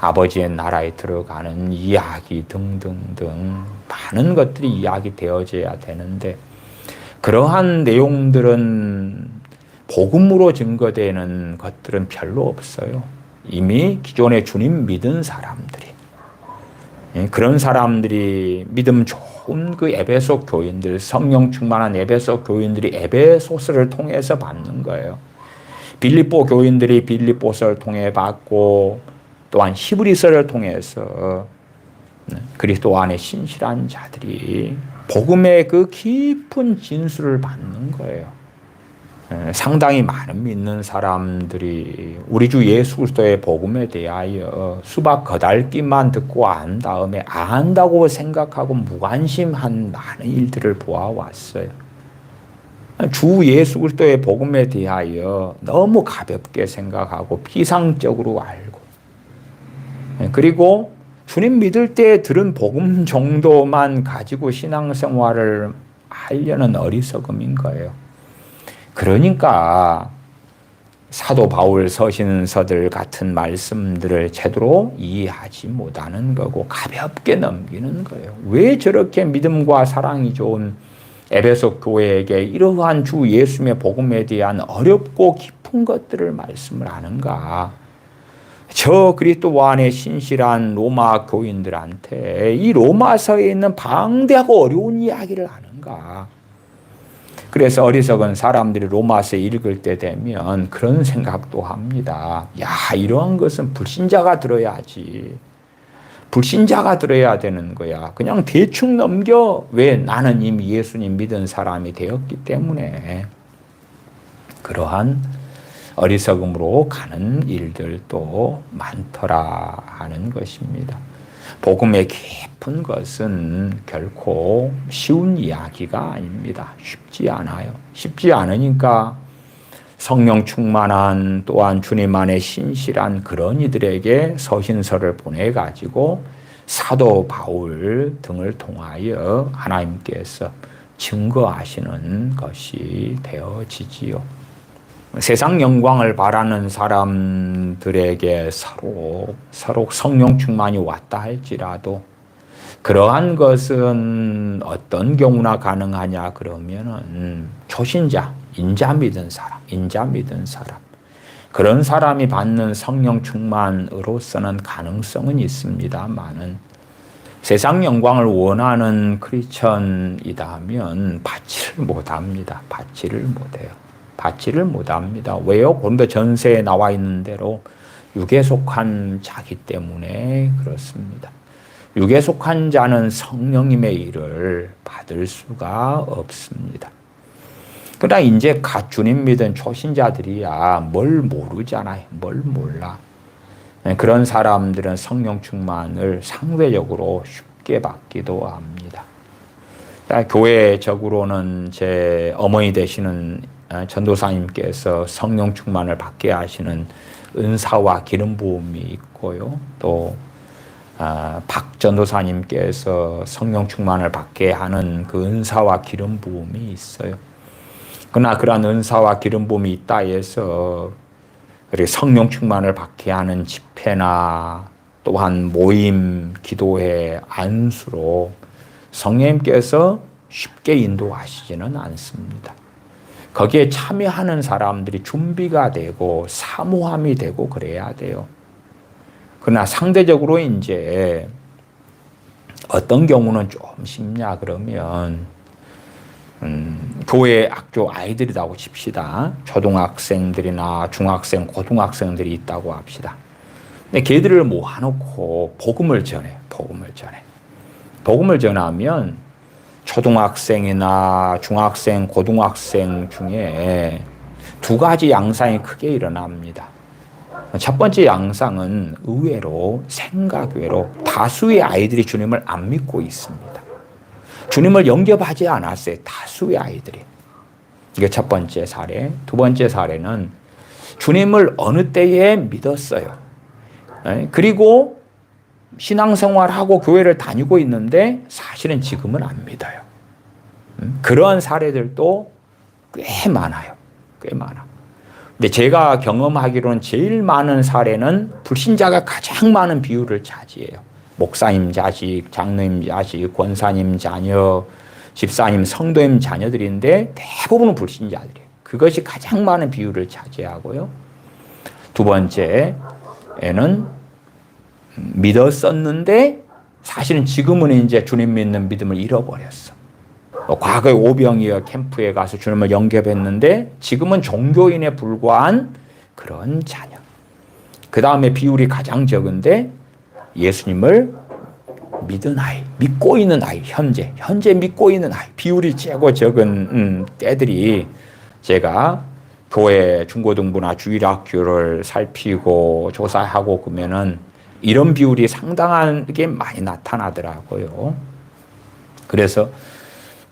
아버지의 나라에 들어가는 이야기 등등등 많은 것들이 이야기되어져야 되는데, 그러한 내용들은 복음으로 증거되는 것들은 별로 없어요. 이미 기존에 주님 믿은 사람들이, 그런 사람들이 믿음 좋은 그 에베소 교인들, 성령 충만한 에베소 교인들이 에베소서를 통해서 받는 거예요. 빌립보 교인들이 빌립보서를 통해 받고, 또한 히브리서를 통해서 그리스도 안에 신실한 자들이 복음의 그 깊은 진수를 받는 거예요. 상당히 많은 믿는 사람들이 우리 주 예수 그리스도의 복음에 대하여 수박 거달기만 듣고 안 다음에 안다고 생각하고 무관심한 많은 일들을 보아왔어요. 주 예수 그리스도의 복음에 대하여 너무 가볍게 생각하고 비상적으로 알고, 그리고 주님 믿을 때 들은 복음 정도만 가지고 신앙생활을 하려는 어리석음인 거예요. 그러니까 사도 바울 서신서들 같은 말씀들을 제대로 이해하지 못하는 거고 가볍게 넘기는 거예요. 왜 저렇게 믿음과 사랑이 좋은 에베소 교회에게 이러한 주 예수님의 복음에 대한 어렵고 깊은 것들을 말씀을 하는가? 저 그리스도 안에 신실한 로마 교인들한테 이 로마서에 있는 방대하고 어려운 이야기를 하는가? 그래서 어리석은 사람들이 로마서 읽을 때 되면 그런 생각도 합니다. 야, 이러한 것은 불신자가 들어야지. 불신자가 들어야 되는 거야. 그냥 대충 넘겨. 왜? 나는 이미 예수님 믿은 사람이 되었기 때문에. 그러한 어리석음으로 가는 일들도 많더라 하는 것입니다. 복음의 깊은 것은 결코 쉬운 이야기가 아닙니다. 쉽지 않아요. 쉽지 않으니까 성령 충만한 또한 주님 안에 신실한 그런 이들에게 서신서를 보내가지고 사도 바울 등을 통하여 하나님께서 증거하시는 것이 되어지지요. 세상 영광을 바라는 사람들에게 서로 성령 충만이 왔다 할지라도 그러한 것은 어떤 경우나 가능하냐 그러면은 초신자, 인자 믿은 사람 그런 사람이 받는 성령 충만으로서는 가능성은 있습니다만은 세상 영광을 원하는 크리스천이다 하면 받지를 못합니다. 받지를 못합니다. 왜요? 고린도 전서에 나와 있는 대로 육에 속한 자기 때문에 그렇습니다. 육에 속한 자는 성령님의 일을 받을 수가 없습니다. 그러나 이제 주님 믿은 초신자들이야 뭘 모르잖아요. 뭘 몰라. 그런 사람들은 성령 충만을 상대적으로 쉽게 받기도 합니다. 교회적으로는 제 어머니 되시는 전도사님께서 성령 충만을 받게 하시는 은사와 기름 부음이 있고요. 또 박 전도사님께서 성령 충만을 받게 하는 그 은사와 기름 부음이 있어요. 그러나 그러한 은사와 기름 부음이 있다 해서 성령 충만을 받게 하는 집회나 또한 모임, 기도회, 안수로 성령님께서 쉽게 인도하시지는 않습니다. 거기에 참여하는 사람들이 준비가 되고 사모함이 되고 그래야 돼요. 그러나 상대적으로 이제 어떤 경우는 좀 쉽냐 그러면 교회 학교 아이들이라고 칩시다. 초등학생들이나 중학생, 고등학생들이 있다고 합시다. 근데 걔들을 모아놓고 복음을 전해요. 복음을 전하면 초등학생이나 중학생, 고등학생 중에 두 가지 양상이 크게 일어납니다. 첫 번째 양상은 의외로 생각외로 다수의 아이들이 주님을 안 믿고 있습니다. 주님을 영접하지 않았어요. 다수의 아이들이. 이게 첫 번째 사례. 두 번째 사례는 주님을 어느 때에 믿었어요. 그리고 신앙생활하고 교회를 다니고 있는데 사실은 지금은 안 믿어요. 그런 사례들도 꽤 많아요. 근데 제가 경험하기로는 제일 많은 사례는 불신자가 가장 많은 비율을 차지해요. 목사님 자식, 장로님 자식, 권사님 자녀, 집사님, 성도님 자녀들인데 대부분은 불신자들이에요. 그것이 가장 많은 비율을 차지하고요. 두 번째에는 믿었었는데 사실은 지금은 이제 주님 믿는 믿음을 잃어버렸어. 과거에 오병이어 캠프에 가서 주님을 영접했는데 지금은 종교인에 불과한 그런 자녀. 그 다음에 비율이 가장 적은데 예수님을 믿은 아이, 믿고 있는 아이, 현재 믿고 있는 아이, 비율이 최고 적은 때들이 제가 교회 중고등부나 주일학교를 살피고 조사하고 그러면은 이런 비율이 상당하게 많이 나타나더라고요. 그래서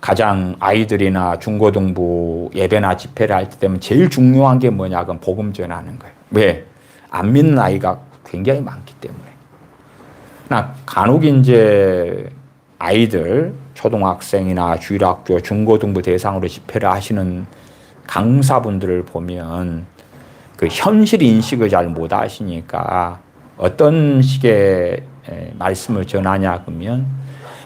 가장 아이들이나 중고등부 예배나 집회를 할 때 되면 제일 중요한 게 뭐냐? 그건 복음 전하는 거예요. 왜? 안 믿는 아이가 굉장히 많기 때문에. 간혹 이제 아이들, 초등학생이나 주일학교, 중고등부 대상으로 집회를 하시는 강사분들을 보면 그 현실 인식을 잘 못 하시니까 어떤 식의 말씀을 전하냐 그러면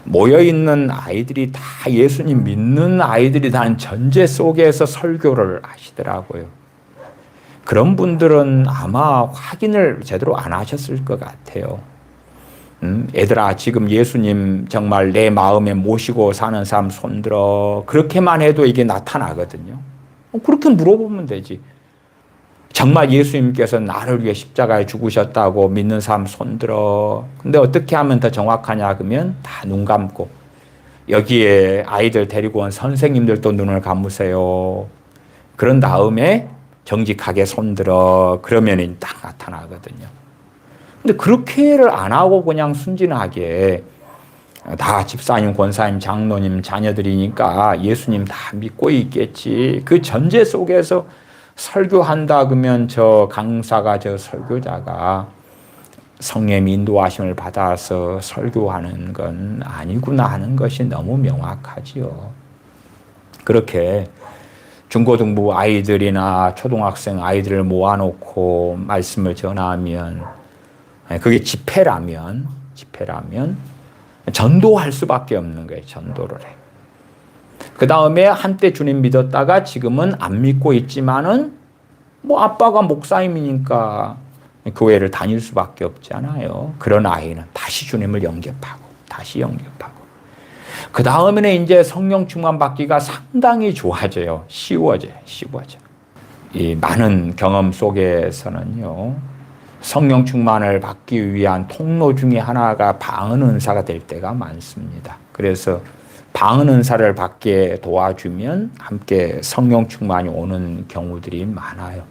모여있는 아이들이 다 예수님 믿는 아이들이라는 전제 속에서 설교를 하시더라고요. 그런 분들은 아마 확인을 제대로 안 하셨을 것 같아요. 얘들아, 지금 예수님 정말 내 마음에 모시고 사는 사람 손들어. 그렇게만 해도 이게 나타나거든요. 그렇게 물어보면 되지. 정말 예수님께서 나를 위해 십자가에 죽으셨다고 믿는 사람 손들어. 근데 어떻게 하면 더 정확하냐 그러면 다 눈 감고 여기에 아이들 데리고 온 선생님들도 눈을 감으세요. 그런 다음에 정직하게 손들어. 그러면 딱 나타나거든요. 근데 그렇게를 안 하고 그냥 순진하게 다 집사님, 권사님, 장로님 자녀들이니까 예수님 다 믿고 있겠지. 그 전제 속에서 설교한다 그러면 저 강사가, 저 설교자가 성령의 인도하심을 받아서 설교하는 건 아니구나 하는 것이 너무 명확하지요. 그렇게 중고등부 아이들이나 초등학생 아이들을 모아놓고 말씀을 전하면 그게 집회라면 전도할 수밖에 없는 거예요. 전도를 해. 그 다음에 한때 주님 믿었다가 지금은 안 믿고 있지만은 뭐 아빠가 목사님이니까 교회를 다닐 수밖에 없잖아요. 그런 아이는 다시 주님을 영접하고 그 다음에는 이제 성령 충만 받기가 상당히 좋아져요. 쉬워져요. 이 많은 경험 속에서는요, 성령 충만을 받기 위한 통로 중에 하나가 방언 은사가 될 때가 많습니다. 그래서 방언 은사를 받게 도와주면 함께 성령 충만이 오는 경우들이 많아요.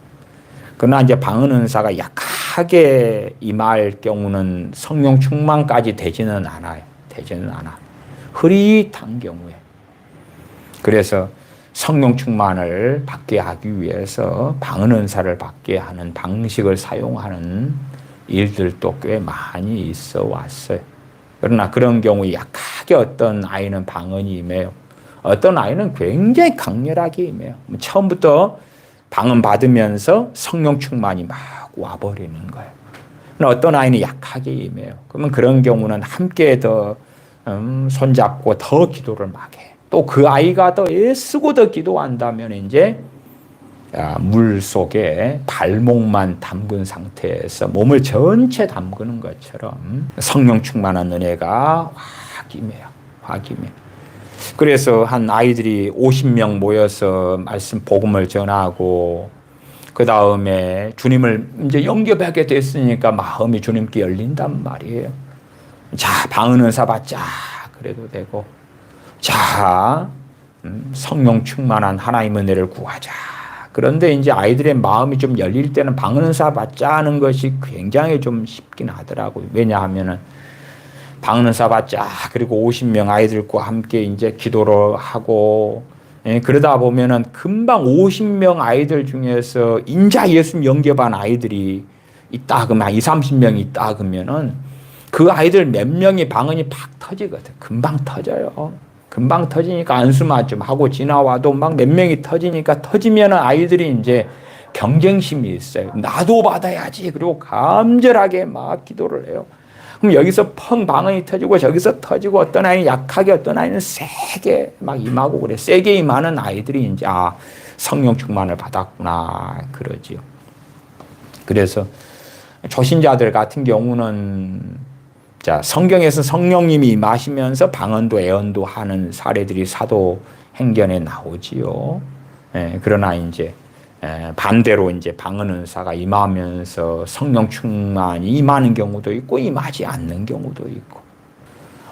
그러나 이제 방언 은사가 약하게 임할 경우는 성령 충만까지 되지는 않아. 흐릿한 경우에. 그래서 성령 충만을 받게 하기 위해서 방언 은사를 받게 하는 방식을 사용하는 일들도 꽤 많이 있어 왔어요. 그러나 그런 경우에 약하게 어떤 아이는 방언이 임해요. 어떤 아이는 굉장히 강렬하게 임해요. 처음부터 방언 받으면서 성령 충만이 막 와버리는 거예요. 어떤 아이는 약하게 임해요. 그러면 그런 경우는 함께 더 손잡고 더 기도를 막 해. 또 그 아이가 더 애쓰고 더 기도한다면 이제 물 속에 발목만 담근 상태에서 몸을 전체 담그는 것처럼 성령 충만한 은혜가 확 임해요. 그래서 한 아이들이 50명 모여서 말씀 복음을 전하고 그 다음에 주님을 이제 영접하게 됐으니까 마음이 주님께 열린단 말이에요. 자, 방언 은사 받자. 그래도 되고. 자, 성령 충만한 하나님의 은혜를 구하자. 그런데 이제 아이들의 마음이 좀 열릴 때는 방언 은사 받자 하는 것이 굉장히 좀 쉽긴 하더라고요. 왜냐하면은 방언 은사 받자. 그리고 50명 아이들과 함께 이제 기도를 하고, 예, 그러다 보면은 금방 50명 아이들 중에서 인자 예수 영접한 아이들이 있다 그러면 20, 30명 있다 그러면은 그 아이들 몇 명이 방언이 팍 터지거든. 금방 터져요. 금방 터지니까 안수만 좀 하고 지나와도 막 몇 명이 터지니까 터지면은 아이들이 이제 경쟁심이 있어요. 나도 받아야지. 그리고 간절하게 막 기도를 해요. 그럼 여기서 펑 방언이 터지고 저기서 터지고 어떤 아이는 약하게 어떤 아이는 세게 막 임하고 그래. 세게 임하는 아이들이 이제 성령 충만을 받았구나 그러지요. 그래서 초신자들 같은 경우는 자, 성경에서 성령님이 임하시면서 방언도 애언도 하는 사례들이 사도행전에 나오지요. 예, 그러나 이제 반대로 이제 방언 은사가 임하면서 성령 충만이 임하는 경우도 있고 임하지 않는 경우도 있고,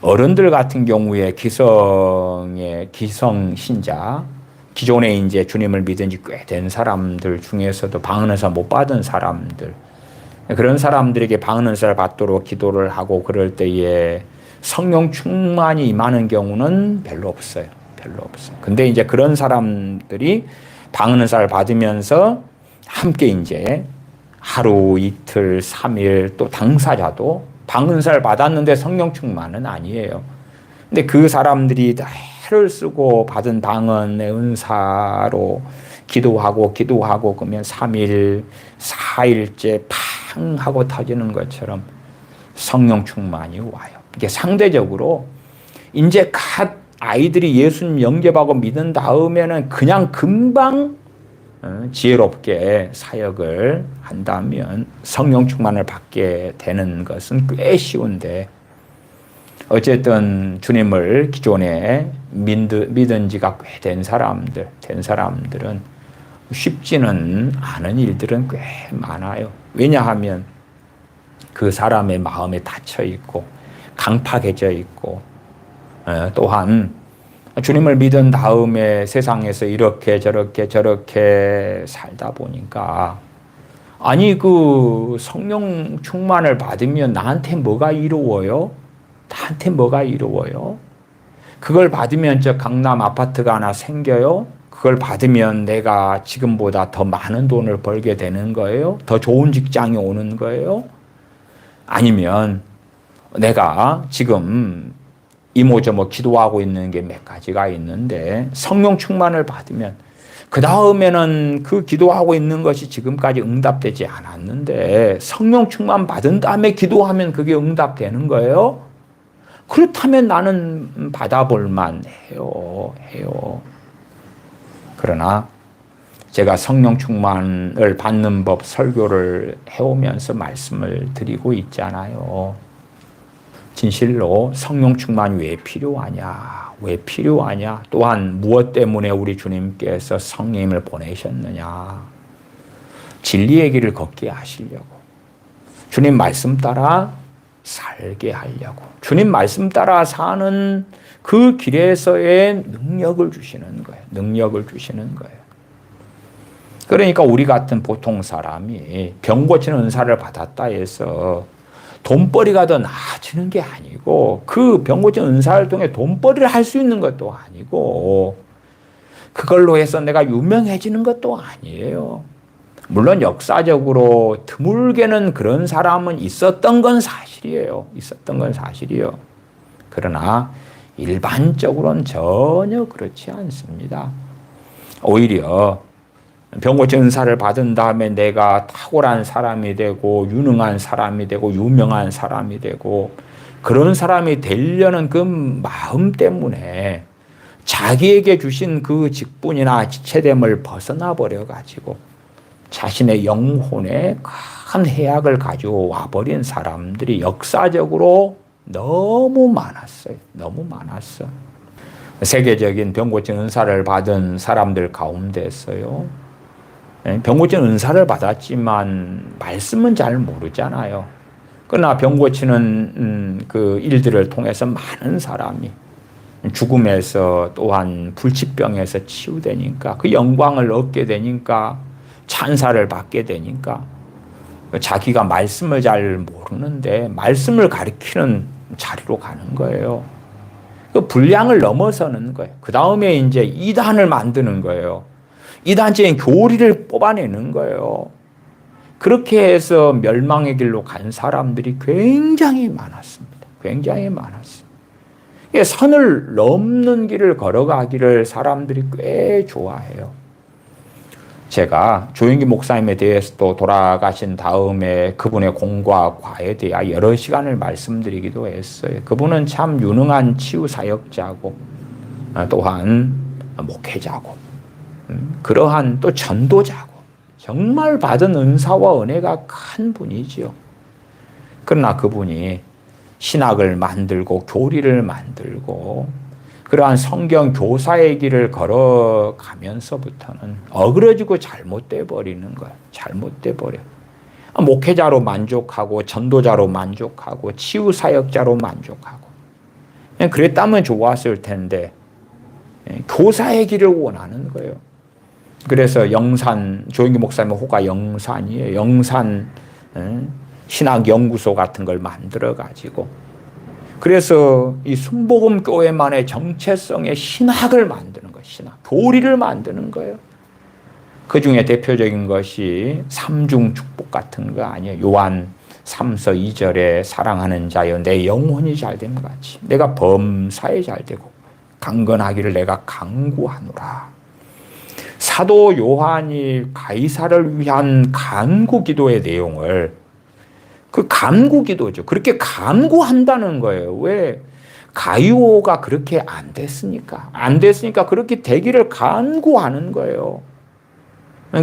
어른들 같은 경우에 기성 신자, 기존에 이제 주님을 믿은 지 꽤 된 사람들 중에서도 방언 은사 못 받은 사람들, 그런 사람들에게 방언 은사를 받도록 기도를 하고 그럴 때에 성령 충만이 임하는 경우는 별로 없어요. 별로 없어요. 근데 이제 그런 사람들이 방언 은사를 받으면서 함께 이제 하루, 이틀, 3일 또 당사자도 방언 은사를 받았는데 성령 충만은 아니에요. 근데 그 사람들이 해를 쓰고 받은 방언의 은사로 기도하고 그러면 3일, 4일째 팡 하고 터지는 것처럼 성령 충만이 와요. 이게 상대적으로 이제 갓 아이들이 예수님 영접하고 믿은 다음에는 그냥 금방 지혜롭게 사역을 한다면 성령 충만을 받게 되는 것은 꽤 쉬운데, 어쨌든 주님을 기존에 믿은 지가 꽤 된 사람들은 쉽지는 않은 일들은 꽤 많아요. 왜냐하면 그 사람의 마음에 닫혀 있고 강팍해져 있고, 또한 주님을 믿은 다음에 세상에서 이렇게 저렇게 살다 보니까, 아니 그 성령 충만을 받으면 나한테 뭐가 이루어요? 나한테 뭐가 이루어요? 그걸 받으면 저 강남 아파트가 하나 생겨요? 그걸 받으면 내가 지금보다 더 많은 돈을 벌게 되는 거예요? 더 좋은 직장이 오는 거예요? 아니면 내가 지금 이모저모 기도하고 있는 게 몇 가지가 있는데 성령 충만을 받으면 그 다음에는 그 기도하고 있는 것이 지금까지 응답되지 않았는데 성령 충만 받은 다음에 기도하면 그게 응답되는 거예요? 그렇다면 나는 받아볼 만해요. 그러나 제가 성령 충만을 받는 법 설교를 해오면서 말씀을 드리고 있잖아요. 진실로 성령 충만이 왜 필요하냐? 왜 필요하냐? 또한 무엇 때문에 우리 주님께서 성령님을 보내셨느냐? 진리의 길을 걷게 하시려고. 주님 말씀 따라 살게 하려고. 주님 말씀 따라 사는 그 길에서의 능력을 주시는 거예요. 능력을 주시는 거예요. 그러니까 우리 같은 보통 사람이 병 고치는 은사를 받았다 해서 돈벌이가 더 나아지는 게 아니고, 그 병 고치는 은사를 통해 돈벌이를 할 수 있는 것도 아니고, 그걸로 해서 내가 유명해지는 것도 아니에요. 물론 역사적으로 드물게는 그런 사람은 있었던 건 사실이에요. 그러나 일반적으로는 전혀 그렇지 않습니다. 오히려 병 고치는 은사를 받은 다음에 내가 탁월한 사람이 되고 유능한 사람이 되고 유명한 사람이 되고 그런 사람이 되려는 그 마음 때문에 자기에게 주신 그 직분이나 지체됨을 벗어나 버려가지고 자신의 영혼에 큰 해악을 가져와 버린 사람들이 역사적으로 너무 많았어요. 너무 많았어. 세계적인 병 고치는 은사를 받은 사람들 가운데서요, 병 고치는 은사를 받았지만 말씀은 잘 모르잖아요. 그러나 병 고치는 그 일들을 통해서 많은 사람이 죽음에서 또한 불치병에서 치유되니까 그 영광을 얻게 되니까 찬사를 받게 되니까 자기가 말씀을 잘 모르는데 말씀을 가리키는 자리로 가는 거예요. 그 분량을 넘어서는 거예요. 그 다음에 이제 이단을 만드는 거예요. 이단적인 교리를 뽑아내는 거예요. 그렇게 해서 멸망의 길로 간 사람들이 굉장히 많았습니다. 굉장히 많았습니다. 선을 넘는 길을 걸어가기를 사람들이 꽤 좋아해요. 제가 조영기 목사님에 대해서도 돌아가신 다음에 그분의 공과 과에 대해 여러 시간을 말씀드리기도 했어요. 그분은 참 유능한 치유사역자고 또한 목회자고 그러한 또 전도자고 정말 받은 은사와 은혜가 큰 분이지요. 그러나 그분이 신학을 만들고 교리를 만들고 그러한 성경 교사의 길을 걸어가면서부터는 어그러지고 잘못돼 버리는 거예요. 잘못돼 버려. 목회자로 만족하고 전도자로 만족하고 치유사역자로 만족하고 그랬다면 좋았을 텐데 교사의 길을 원하는 거예요. 그래서 영산, 조영기 목사님 호가 영산이에요. 영산 신학연구소 같은 걸 만들어가지고 그래서 이 순복음 교회만의 정체성의 신학을 만드는 거예요. 신학, 교리를 만드는 거예요. 그 중에 대표적인 것이 삼중 축복 같은 거 아니에요. 요한 3서 2절에 사랑하는 자여 내 영혼이 잘됨 같이 내가 범사에 잘되고 강건하기를 내가 간구하노라. 사도 요한이 가이사를 위한 간구 기도의 내용을 그 간구 기도죠. 그렇게 간구한다는 거예요. 왜? 가이오가 그렇게 안 됐으니까. 안 됐으니까 그렇게 되기를 간구하는 거예요.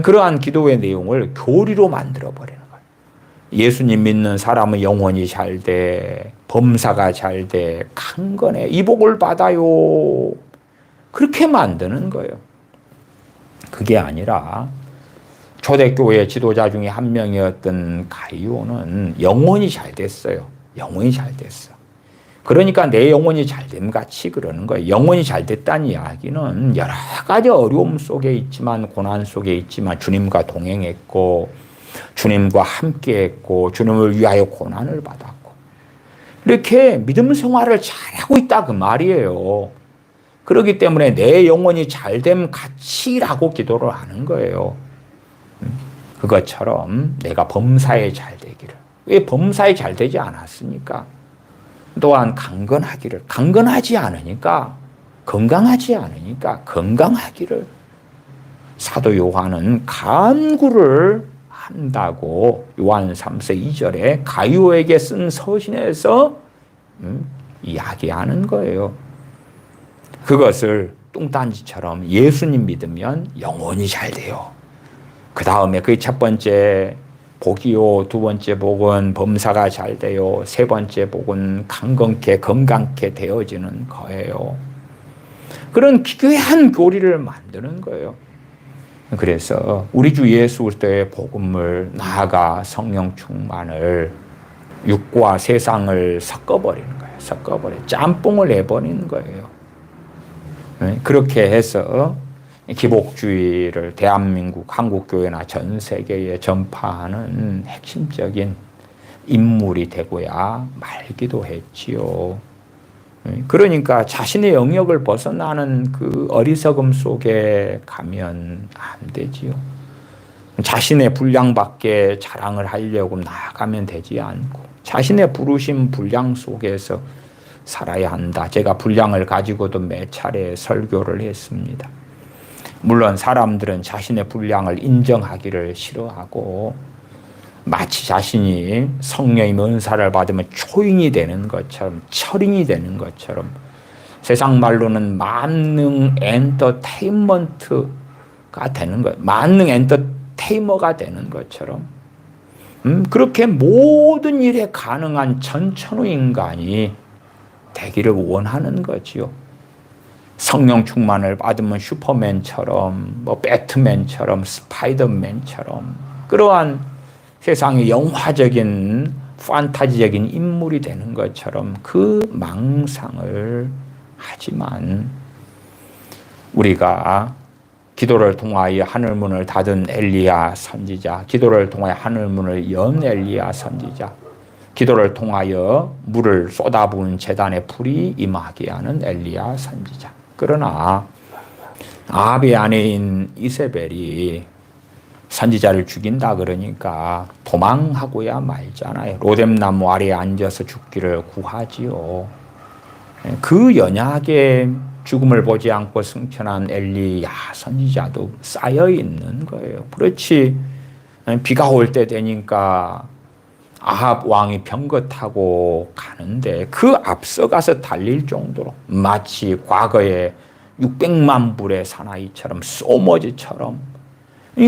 그러한 기도의 내용을 교리로 만들어버리는 거예요. 예수님 믿는 사람은 영혼이 잘 돼, 범사가 잘 돼, 강건해, 이 복을 받아요. 그렇게 만드는 거예요. 그게 아니라 초대교회 지도자 중에 한 명이었던 가이오는 영혼이 잘 됐어요. 영혼이 잘 됐어. 그러니까 내 영혼이 잘됨 같이 그러는 거예요. 영혼이 잘 됐다는 이야기는 여러 가지 어려움 속에 있지만 고난 속에 있지만 주님과 동행했고 주님과 함께했고 주님을 위하여 고난을 받았고 이렇게 믿음 생활을 잘하고 있다 그 말이에요. 그렇기 때문에 내 영혼이 잘됨 같이라고 기도를 하는 거예요. 그것처럼 내가 범사에 잘 되기를. 왜 범사에 잘 되지 않았습니까? 또한 강건하기를. 강건하지 않으니까 건강하지 않으니까 건강하기를. 사도 요한은 간구를 한다고 요한 3서 2절에 가이오에게 쓴 서신에서 이야기하는 거예요. 그것을 뚱딴지처럼 예수님 믿으면 영혼이 잘 돼요. 그 다음에 그 첫 번째 복이요, 두 번째 복은 범사가 잘 돼요. 세 번째 복은 강건케 건강케 되어지는 거예요. 그런 기괴한 교리를 만드는 거예요. 그래서 우리 주 예수 그리스도의 복음을 나아가 성령 충만을 육과 세상을 섞어버리는 거예요. 섞어버려 짬뽕을 내버리는 거예요. 그렇게 해서 기복주의를 대한민국, 한국교회나 전 세계에 전파하는 핵심적인 인물이 되고야 말기도 했지요. 그러니까 자신의 영역을 벗어나는 그 어리석음 속에 가면 안 되지요. 자신의 분량밖에 자랑을 하려고 나아가면 되지 않고 자신의 부르심 분량 속에서 살아야 한다. 제가 분량을 가지고도 몇 차례 설교를 했습니다. 물론 사람들은 자신의 분량을 인정하기를 싫어하고 마치 자신이 성령의 은사를 받으면 초인이 되는 것처럼 철인이 되는 것처럼 세상 말로는 만능 엔터테인먼트가 되는 것, 만능 엔터테이너가 되는 것처럼 그렇게 모든 일에 가능한 전천후 인간이 되기를 원하는 거지요. 성령 충만을 받으면 슈퍼맨처럼, 배트맨처럼, 스파이더맨처럼 그러한 세상의 영화적인 판타지적인 인물이 되는 것처럼 그 망상을 하지만 우리가 기도를 통하여 하늘문을 닫은 엘리야 선지자, 기도를 통하여 하늘문을 연 엘리야 선지자, 기도를 통하여 물을 쏟아부은 제단의 불이 임하게 하는 엘리야 선지자. 그러나 아합의 아내인 이세벨이 선지자를 죽인다 그러니까 도망하고야 말잖아요. 로뎀나무 아래에 앉아서 죽기를 구하지요. 그 연약의 죽음을 보지 않고 승천한 엘리야 선지자도 쌓여 있는 거예요. 그렇지, 비가 올 때 되니까 아합 왕이 병거 타고 가는데 그 앞서가서 달릴 정도로 마치 과거에 600만 불의 사나이처럼 소머지처럼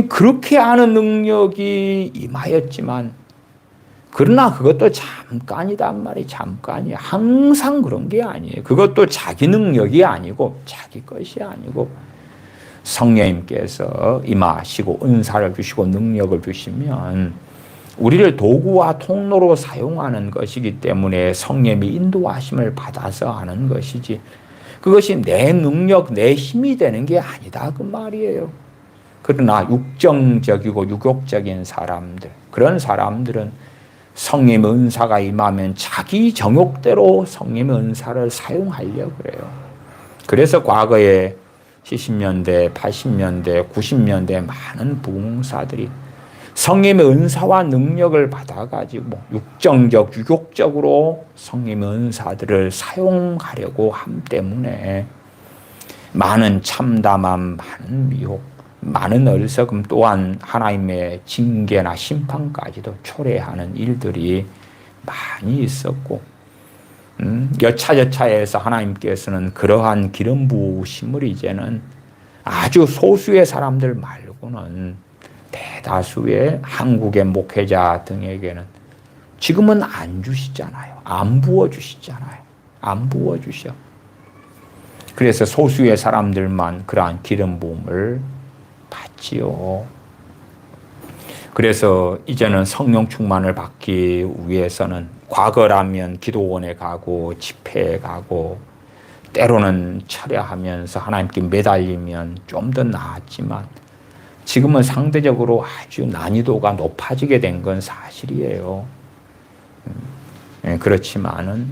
그렇게 하는 능력이 임하였지만 그러나 그것도 잠깐이단 말이에요. 잠깐이야. 항상 그런 게 아니에요. 그것도 자기 능력이 아니고 자기 것이 아니고 성령님께서 임하시고 은사를 주시고 능력을 주시면 우리를 도구와 통로로 사용하는 것이기 때문에 성령님이 인도하심을 받아서 하는 것이지 그것이 내 능력, 내 힘이 되는 게 아니다 그 말이에요. 그러나 육정적이고 유욕적인 사람들, 그런 사람들은 성령의 은사가 임하면 자기 정욕대로 성령의 은사를 사용하려고 그래요. 그래서 과거에 70년대, 80년대, 90년대 많은 부흥사들이 성령의 은사와 능력을 받아가지고 육정적, 유욕적으로 성령의 은사들을 사용하려고 함 때문에 많은 참담함, 많은 미혹, 많은 어리석음 또한 하나님의 징계나 심판까지도 초래하는 일들이 많이 있었고 여차저차해서 하나님께서는 그러한 기름 부으심을 이제는 아주 소수의 사람들 말고는 대다수의 한국의 목회자 등에게는 지금은 안 주시잖아요. 안 부어주시잖아요. 안 부어주셔. 그래서 소수의 사람들만 그러한 기름 부음을 받지요. 그래서 이제는 성령 충만을 받기 위해서는 과거라면 기도원에 가고 집회에 가고 때로는 철야하면서 하나님께 매달리면 좀 더 나았지만 지금은 상대적으로 아주 난이도가 높아지게 된 건 사실이에요. 그렇지만은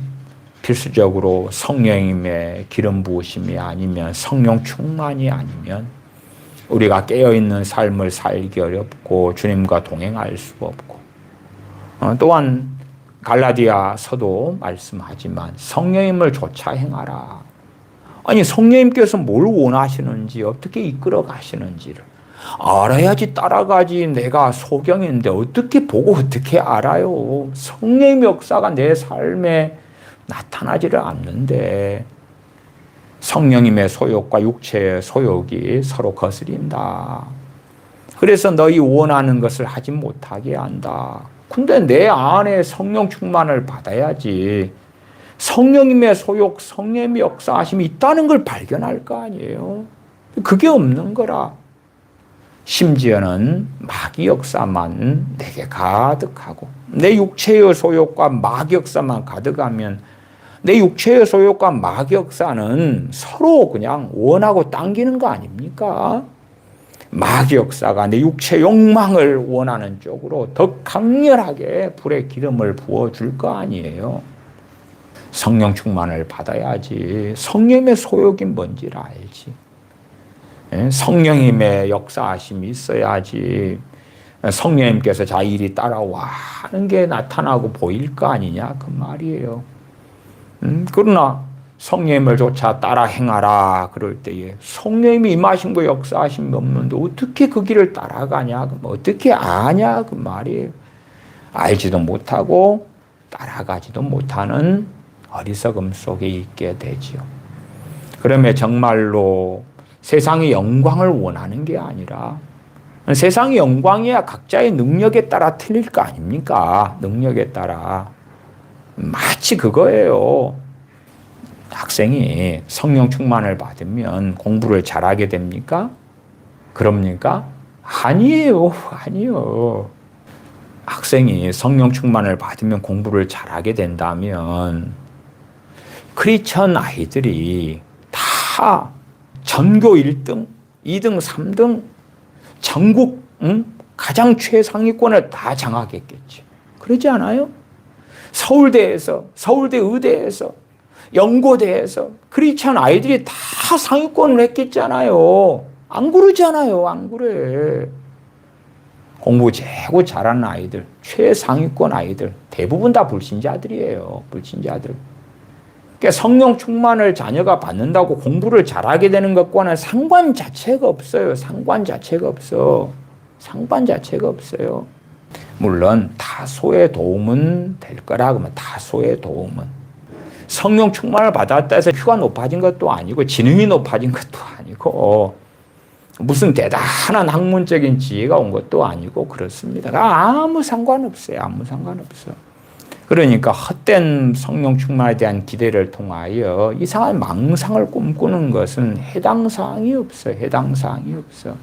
필수적으로 성령님의 기름 부으심이 아니면 성령 충만이 아니면 우리가 깨어있는 삶을 살기 어렵고 주님과 동행할 수가 없고 또한 갈라디아서도 말씀하지만 성령님을 좇아 행하라. 아니 성령님께서 뭘 원하시는지 어떻게 이끌어 가시는지를 알아야지 따라가지. 내가 소경인데 어떻게 보고 어떻게 알아요. 성령의 역사가 내 삶에 나타나지를 않는데 성령님의 소욕과 육체의 소욕이 서로 거스린다. 그래서 너희 원하는 것을 하지 못하게 한다. 근데 내 안에 성령 충만을 받아야지 성령님의 소욕, 성령님의 역사하심이 있다는 걸 발견할 거 아니에요. 그게 없는 거라. 심지어는 마귀 역사만 내게 가득하고 내 육체의 소욕과 마귀 역사만 가득하면 내 육체의 소욕과 마귀 역사는 서로 그냥 원하고 당기는 거 아닙니까? 마귀 역사가 내 육체 욕망을 원하는 쪽으로 더 강렬하게 불의 기름을 부어줄 거 아니에요. 성령 충만을 받아야지 성령의 소욕이 뭔지를 알지. 성령님의 역사하심이 있어야지 성령님께서 자일이 따라와 하는 게 나타나고 보일 거 아니냐 그 말이에요. 그러나 성령님을 조차 따라 행하라 그럴 때에 성령님이 임하신 역사하심이 없는데 어떻게 그 길을 따라가냐, 어떻게 아냐 그 말이에요. 알지도 못하고 따라가지도 못하는 어리석음 속에 있게 되지요. 그러면 정말로 세상의 영광을 원하는 게 아니라 세상의 영광이야 각자의 능력에 따라 틀릴 거 아닙니까? 능력에 따라. 마치 그거예요. 학생이 성령 충만을 받으면 공부를 잘하게 됩니까? 그럽니까? 아니에요. 아니요. 학생이 성령 충만을 받으면 공부를 잘하게 된다면 크리스천 아이들이 다 전교 1등, 2등, 3등, 전국 가장 최상위권을 다 장악했겠지. 그러지 않아요? 서울대에서, 서울대 의대에서, 연고대에서 크리스천 아이들이 다 상위권을 했겠잖아요. 안 그러잖아요. 안 그래. 공부 최고 잘하는 아이들, 최상위권 아이들 대부분 다 불신자들이에요. 불신자들. 그러니까 성령 충만을 자녀가 받는다고 공부를 잘하게 되는 것과는 상관 자체가 없어요. 상관 자체가 없어. 상관 자체가 없어요. 물론 다소의 도움은 될 거라 그러면 다소의 도움은. 성령 충만을 받았다 해서 큐가 높아진 것도 아니고 지능이 높아진 것도 아니고 무슨 대단한 학문적인 지혜가 온 것도 아니고 그렇습니다. 아무 상관없어요. 아무 상관없어. 그러니까 헛된 성령 충만에 대한 기대를 통하여 이상한 망상을 꿈꾸는 것은 해당 사항이 없어요. 해당 사항이 없어.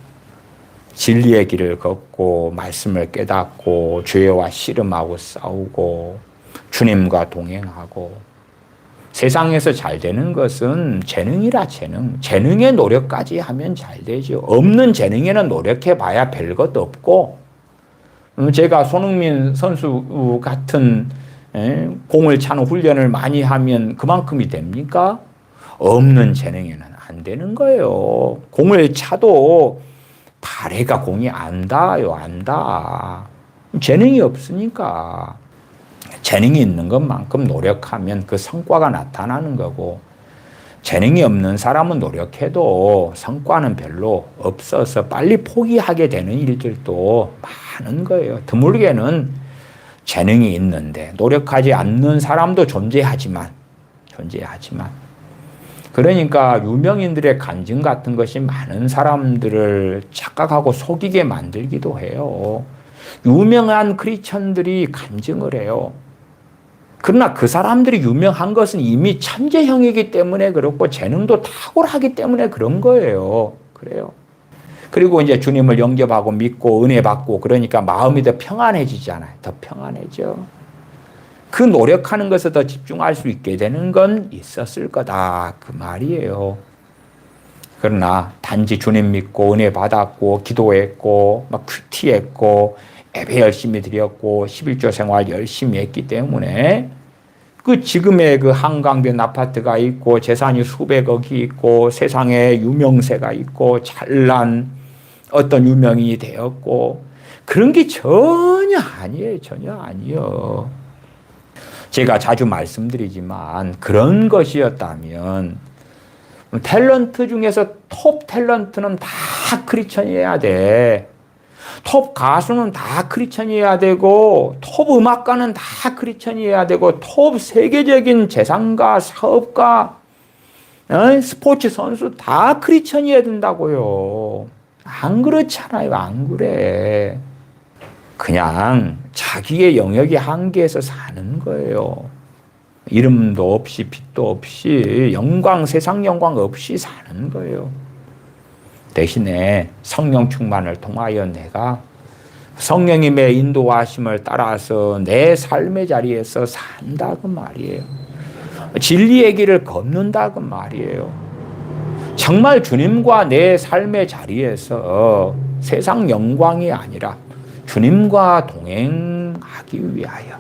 진리의 길을 걷고 말씀을 깨닫고 죄와 씨름하고 싸우고 주님과 동행하고 세상에서 잘 되는 것은 재능이라 재능. 재능의 노력까지 하면 잘 되죠. 없는 재능에는 노력해봐야 별것도 없고 제가 손흥민 선수 같은 공을 차는 훈련을 많이 하면 그만큼이 됩니까? 없는 재능에는 안 되는 거예요. 공을 차도 발에가 공이 안 닿아요. 안 닿아. 재능이 없으니까. 재능이 있는 것만큼 노력하면 그 성과가 나타나는 거고 재능이 없는 사람은 노력해도 성과는 별로 없어서 빨리 포기하게 되는 일들도 많은 거예요. 드물게는 재능이 있는데 노력하지 않는 사람도 존재하지만 그러니까 유명인들의 간증 같은 것이 많은 사람들을 착각하고 속이게 만들기도 해요. 유명한 크리스천들이 간증을 해요. 그러나 그 사람들이 유명한 것은 이미 천재형이기 때문에 그렇고 재능도 탁월하기 때문에 그런 거예요. 그래요. 그리고 이제 주님을 영접하고 믿고 은혜 받고 그러니까 마음이 더 평안해지잖아요. 더 평안해져. 그 노력하는 것에 더 집중할 수 있게 되는 건 있었을 거다. 그 말이에요. 그러나 단지 주님 믿고 은혜 받았고 기도했고 막 큐티했고 예배 열심히 드렸고 11조 생활 열심히 했기 때문에 그 지금의 그 한강변 아파트가 있고 재산이 수백억이 있고 세상에 유명세가 있고 잘난 어떤 유명인이 되었고 그런 게 전혀 아니에요. 전혀 아니에요. 제가 자주 말씀드리지만 그런 것이었다면 탤런트 중에서 톱 탤런트는 다 크리스천이어야 돼. 톱 가수는 다 크리스천이어야 되고 톱 음악가는 다 크리스천이어야 되고 톱 세계적인 재산가, 사업가, 스포츠 선수 다 크리스천이어야 된다고요. 안 그렇잖아요. 안 그래. 그냥 자기의 영역의 한계에서 사는 거예요. 이름도 없이 빛도 없이 영광, 세상 영광 없이 사는 거예요. 대신에 성령 충만을 통하여 내가 성령님의 인도하심을 따라서 내 삶의 자리에서 산다 그 말이에요. 진리의 길을 걷는다 그 말이에요. 정말 주님과 내 삶의 자리에서 세상 영광이 아니라 주님과 동행하기 위하여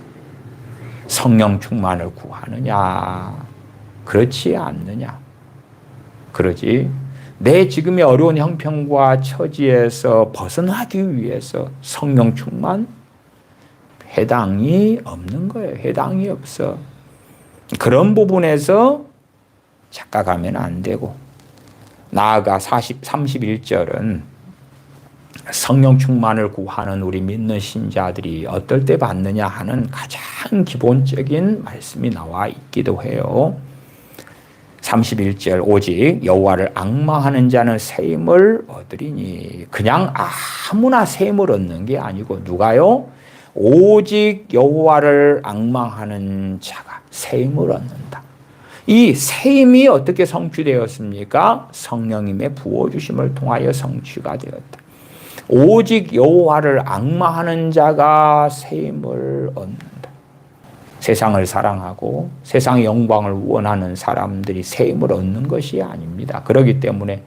성령 충만을 구하느냐 그렇지 않느냐. 그러지 내 지금의 어려운 형편과 처지에서 벗어나기 위해서 성령 충만 해당이 없는 거예요. 해당이 없어. 그런 부분에서 착각하면 안 되고 나아가 31절은 성령 충만을 구하는 우리 믿는 신자들이 어떨 때 받느냐 하는 가장 기본적인 말씀이 나와 있기도 해요. 31절 오직 여호와를 앙망하는 자는 새 힘을 얻으리니. 그냥 아무나 새 힘을 얻는 게 아니고 누가요? 오직 여호와를 앙망하는 자가 새 힘을 얻는다. 이 새 힘이 어떻게 성취되었습니까? 성령님의 부어주심을 통하여 성취가 되었다. 오직 여호와를 앙망하는 자가 새 힘을 얻는다. 세상을 사랑하고 세상의 영광을 원하는 사람들이 새 힘을 얻는 것이 아닙니다. 그렇기 때문에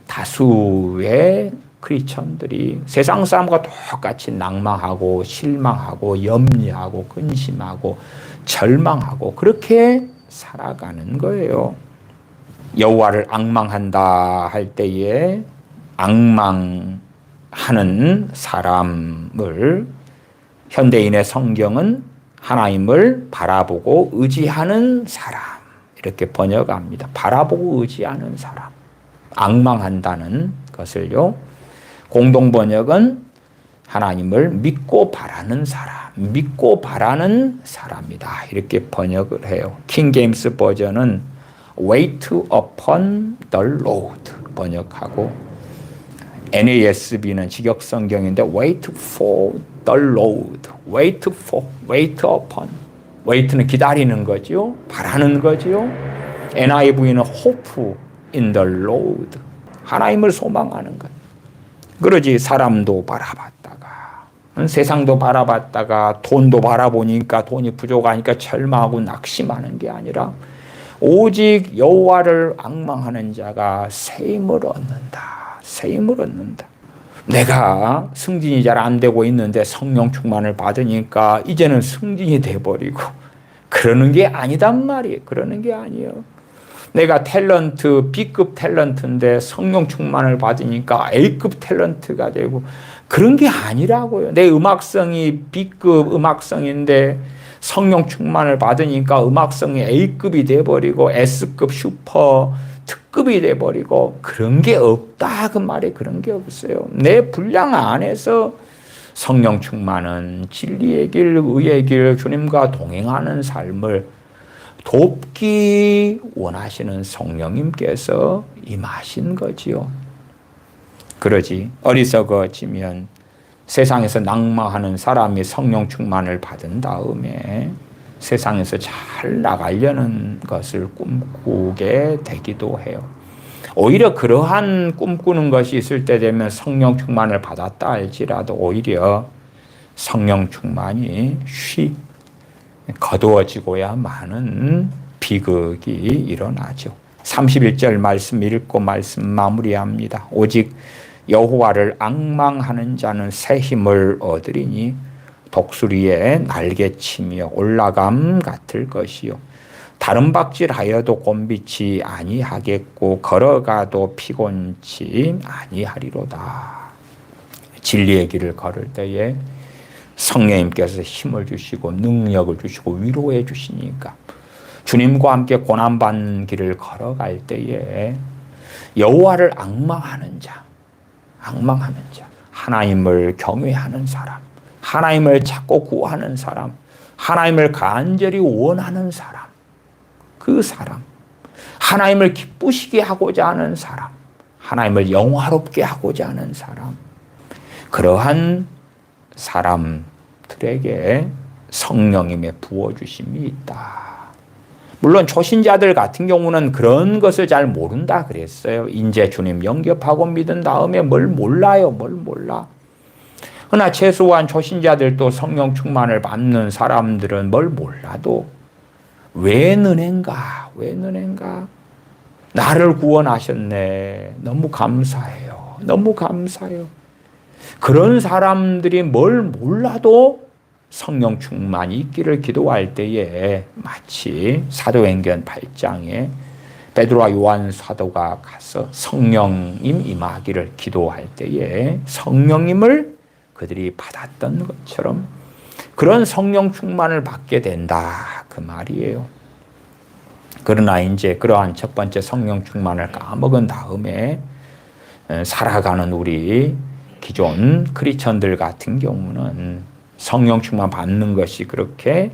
다수의 크리스천들이 세상 사람과 똑같이 낭망하고 실망하고 염려하고 근심하고 절망하고 그렇게 살아가는 거예요. 여호와를 앙망한다 할 때에 앙망하는 사람을 현대인의 성경은 하나님을 바라보고 의지하는 사람 이렇게 번역합니다. 바라보고 의지하는 사람. 앙망한다는 것을요. 공동 번역은 하나님을 믿고 바라는 사람, 믿고 바라는 사람이다. 이렇게 번역을 해요. 킹 제임스 버전은 wait upon the Lord 번역하고 NASB는 직역 성경인데 wait for the Lord, wait for, wait upon. wait는 기다리는 거죠. 바라는 거죠. NIV는 hope in the Lord. 하나님을 소망하는 것. 그러지 사람도 바라봤다가 세상도 바라봤다가 돈도 바라보니까 돈이 부족하니까 절망하고 낙심하는 게 아니라 오직 여호와를 앙망하는 자가 새 힘을 얻는다. 새 힘을 얻는다. 내가 승진이 잘 안 되고 있는데 성령 충만을 받으니까 이제는 승진이 돼버리고 그러는 게 아니단 말이에요. 그러는 게 아니에요. 내가 탤런트, B급 탤런트인데 성령 충만을 받으니까 A급 탤런트가 되고 그런 게 아니라고요. 내 음악성이 B급 음악성인데 성령 충만을 받으니까 음악성이 A급이 돼버리고 S급 슈퍼 특급이 돼버리고 그런 게 없다 그 말에 그런 게 없어요. 내 분량 안에서 성령 충만은 진리의 길, 의의 길, 주님과 동행하는 삶을 돕기 원하시는 성령님께서 임하신 거지요. 그러지 어리석어지면 세상에서 낭망하는 사람이 성령 충만을 받은 다음에 세상에서 잘 나가려는 것을 꿈꾸게 되기도 해요. 오히려 그러한 꿈꾸는 것이 있을 때 되면 성령 충만을 받았다 할지라도 오히려 성령 충만이 거두어지고야 많은 비극이 일어나죠. 31절 말씀 읽고 말씀 마무리합니다. 오직 여호와를 앙망하는 자는 새 힘을 얻으리니 독수리의 날개치며 올라감 같을 것이요 다른 박질하여도 곤비치 아니하겠고 걸어가도 피곤치 아니하리로다. 진리의 길을 걸을 때에 성령님께서 힘을 주시고 능력을 주시고 위로해 주시니까 주님과 함께 고난받는 길을 걸어갈 때에 여호와를 앙망하는 자, 하나님을 경외하는 사람, 하나님을 찾고 구하는 사람, 하나님을 간절히 원하는 사람, 그 사람, 하나님을 기쁘시게 하고자 하는 사람, 하나님을 영화롭게 하고자 하는 사람, 그러한 사람들에게 성령님의 부어주심이 있다. 물론 초신자들 같은 경우는 그런 것을 잘 모른다 그랬어요. 이제 주님 영접하고 믿은 다음에 뭘 몰라요. 그러나 최소한 초신자들도 성령 충만을 받는 사람들은 뭘 몰라도 왜 너넨가 나를 구원하셨네. 너무 감사해요. 그런 사람들이 뭘 몰라도 성령 충만이 있기를 기도할 때에 마치 사도행전 8장에 베드로와 요한 사도가 가서 성령님 임하기를 기도할 때에 성령님을 그들이 받았던 것처럼 그런 성령 충만을 받게 된다 그 말이에요. 그러나 이제 그러한 첫 번째 성령 충만을 까먹은 다음에 살아가는 우리 기존 크리스천들 같은 경우는 성령 충만 받는 것이 그렇게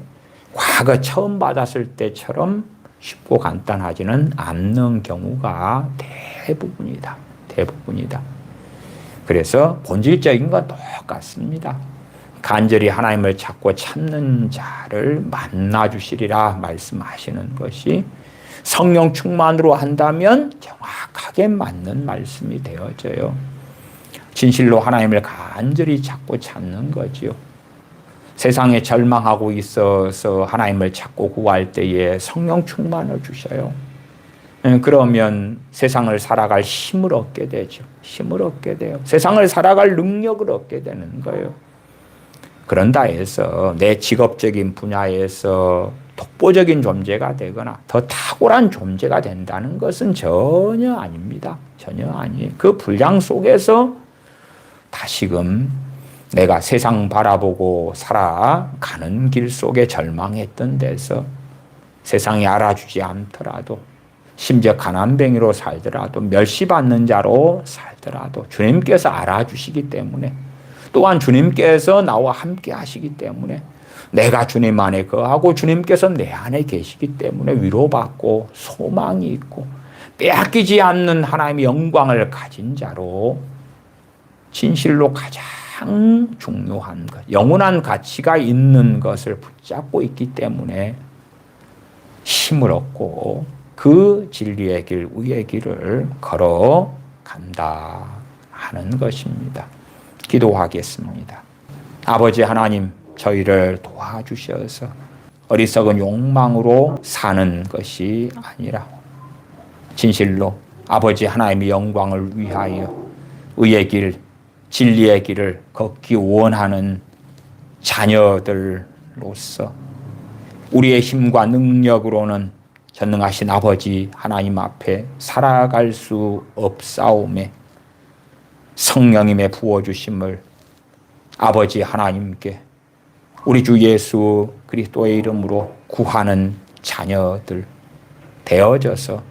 과거 처음 받았을 때처럼 쉽고 간단하지는 않는 경우가 대부분이다. 그래서 본질적인 건 똑같습니다. 간절히 하나님을 찾고 찾는 자를 만나 주시리라 말씀하시는 것이 성령 충만으로 한다면 정확하게 맞는 말씀이 되어져요. 진실로 하나님을 간절히 찾고 찾는 거지요. 세상에 절망하고 있어서 하나님을 찾고 구할 때에 성령 충만을 주셔요. 그러면 세상을 살아갈 힘을 얻게 되죠. 힘을 얻게 돼요. 세상을 살아갈 능력을 얻게 되는 거예요. 그런다 해서 내 직업적인 분야에서 독보적인 존재가 되거나 더 탁월한 존재가 된다는 것은 전혀 아닙니다. 전혀 아니에요. 그 분량 속에서 다시금 내가 세상 바라보고 살아가는 길 속에 절망했던 데서 세상이 알아주지 않더라도 심지어 가난뱅이로 살더라도 멸시받는 자로 살더라도 주님께서 알아주시기 때문에 또한 주님께서 나와 함께 하시기 때문에 내가 주님 안에 거하고 주님께서 내 안에 계시기 때문에 위로받고 소망이 있고 빼앗기지 않는 하나님의 영광을 가진 자로 진실로 가장 중요한 것, 영원한 가치가 있는 것을 붙잡고 있기 때문에 힘을 얻고 그 진리의 길, 의의 길을 걸어간다 하는 것입니다. 기도하겠습니다. 아버지 하나님, 저희를 도와주셔서 어리석은 욕망으로 사는 것이 아니라 진실로 아버지 하나님의 영광을 위하여 의의 길, 진리의 길을 걷기 원하는 자녀들로서 우리의 힘과 능력으로는 전능하신 아버지 하나님 앞에 살아갈 수 없사오매 성령님의 부어주심을 아버지 하나님께 우리 주 예수 그리스도의 이름으로 구하는 자녀들 되어져서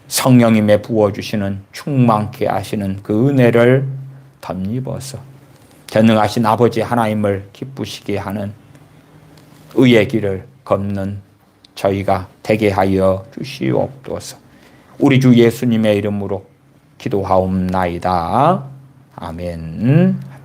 성령님의 부어주시는 충만케 하시는 그 은혜를 덧입어서 전능하신 아버지 하나님을 기쁘시게 하는 의의 길을 걷는 저희가 되게 하여 주시옵소서. 우리 주 예수님의 이름으로 기도하옵나이다. 아멘.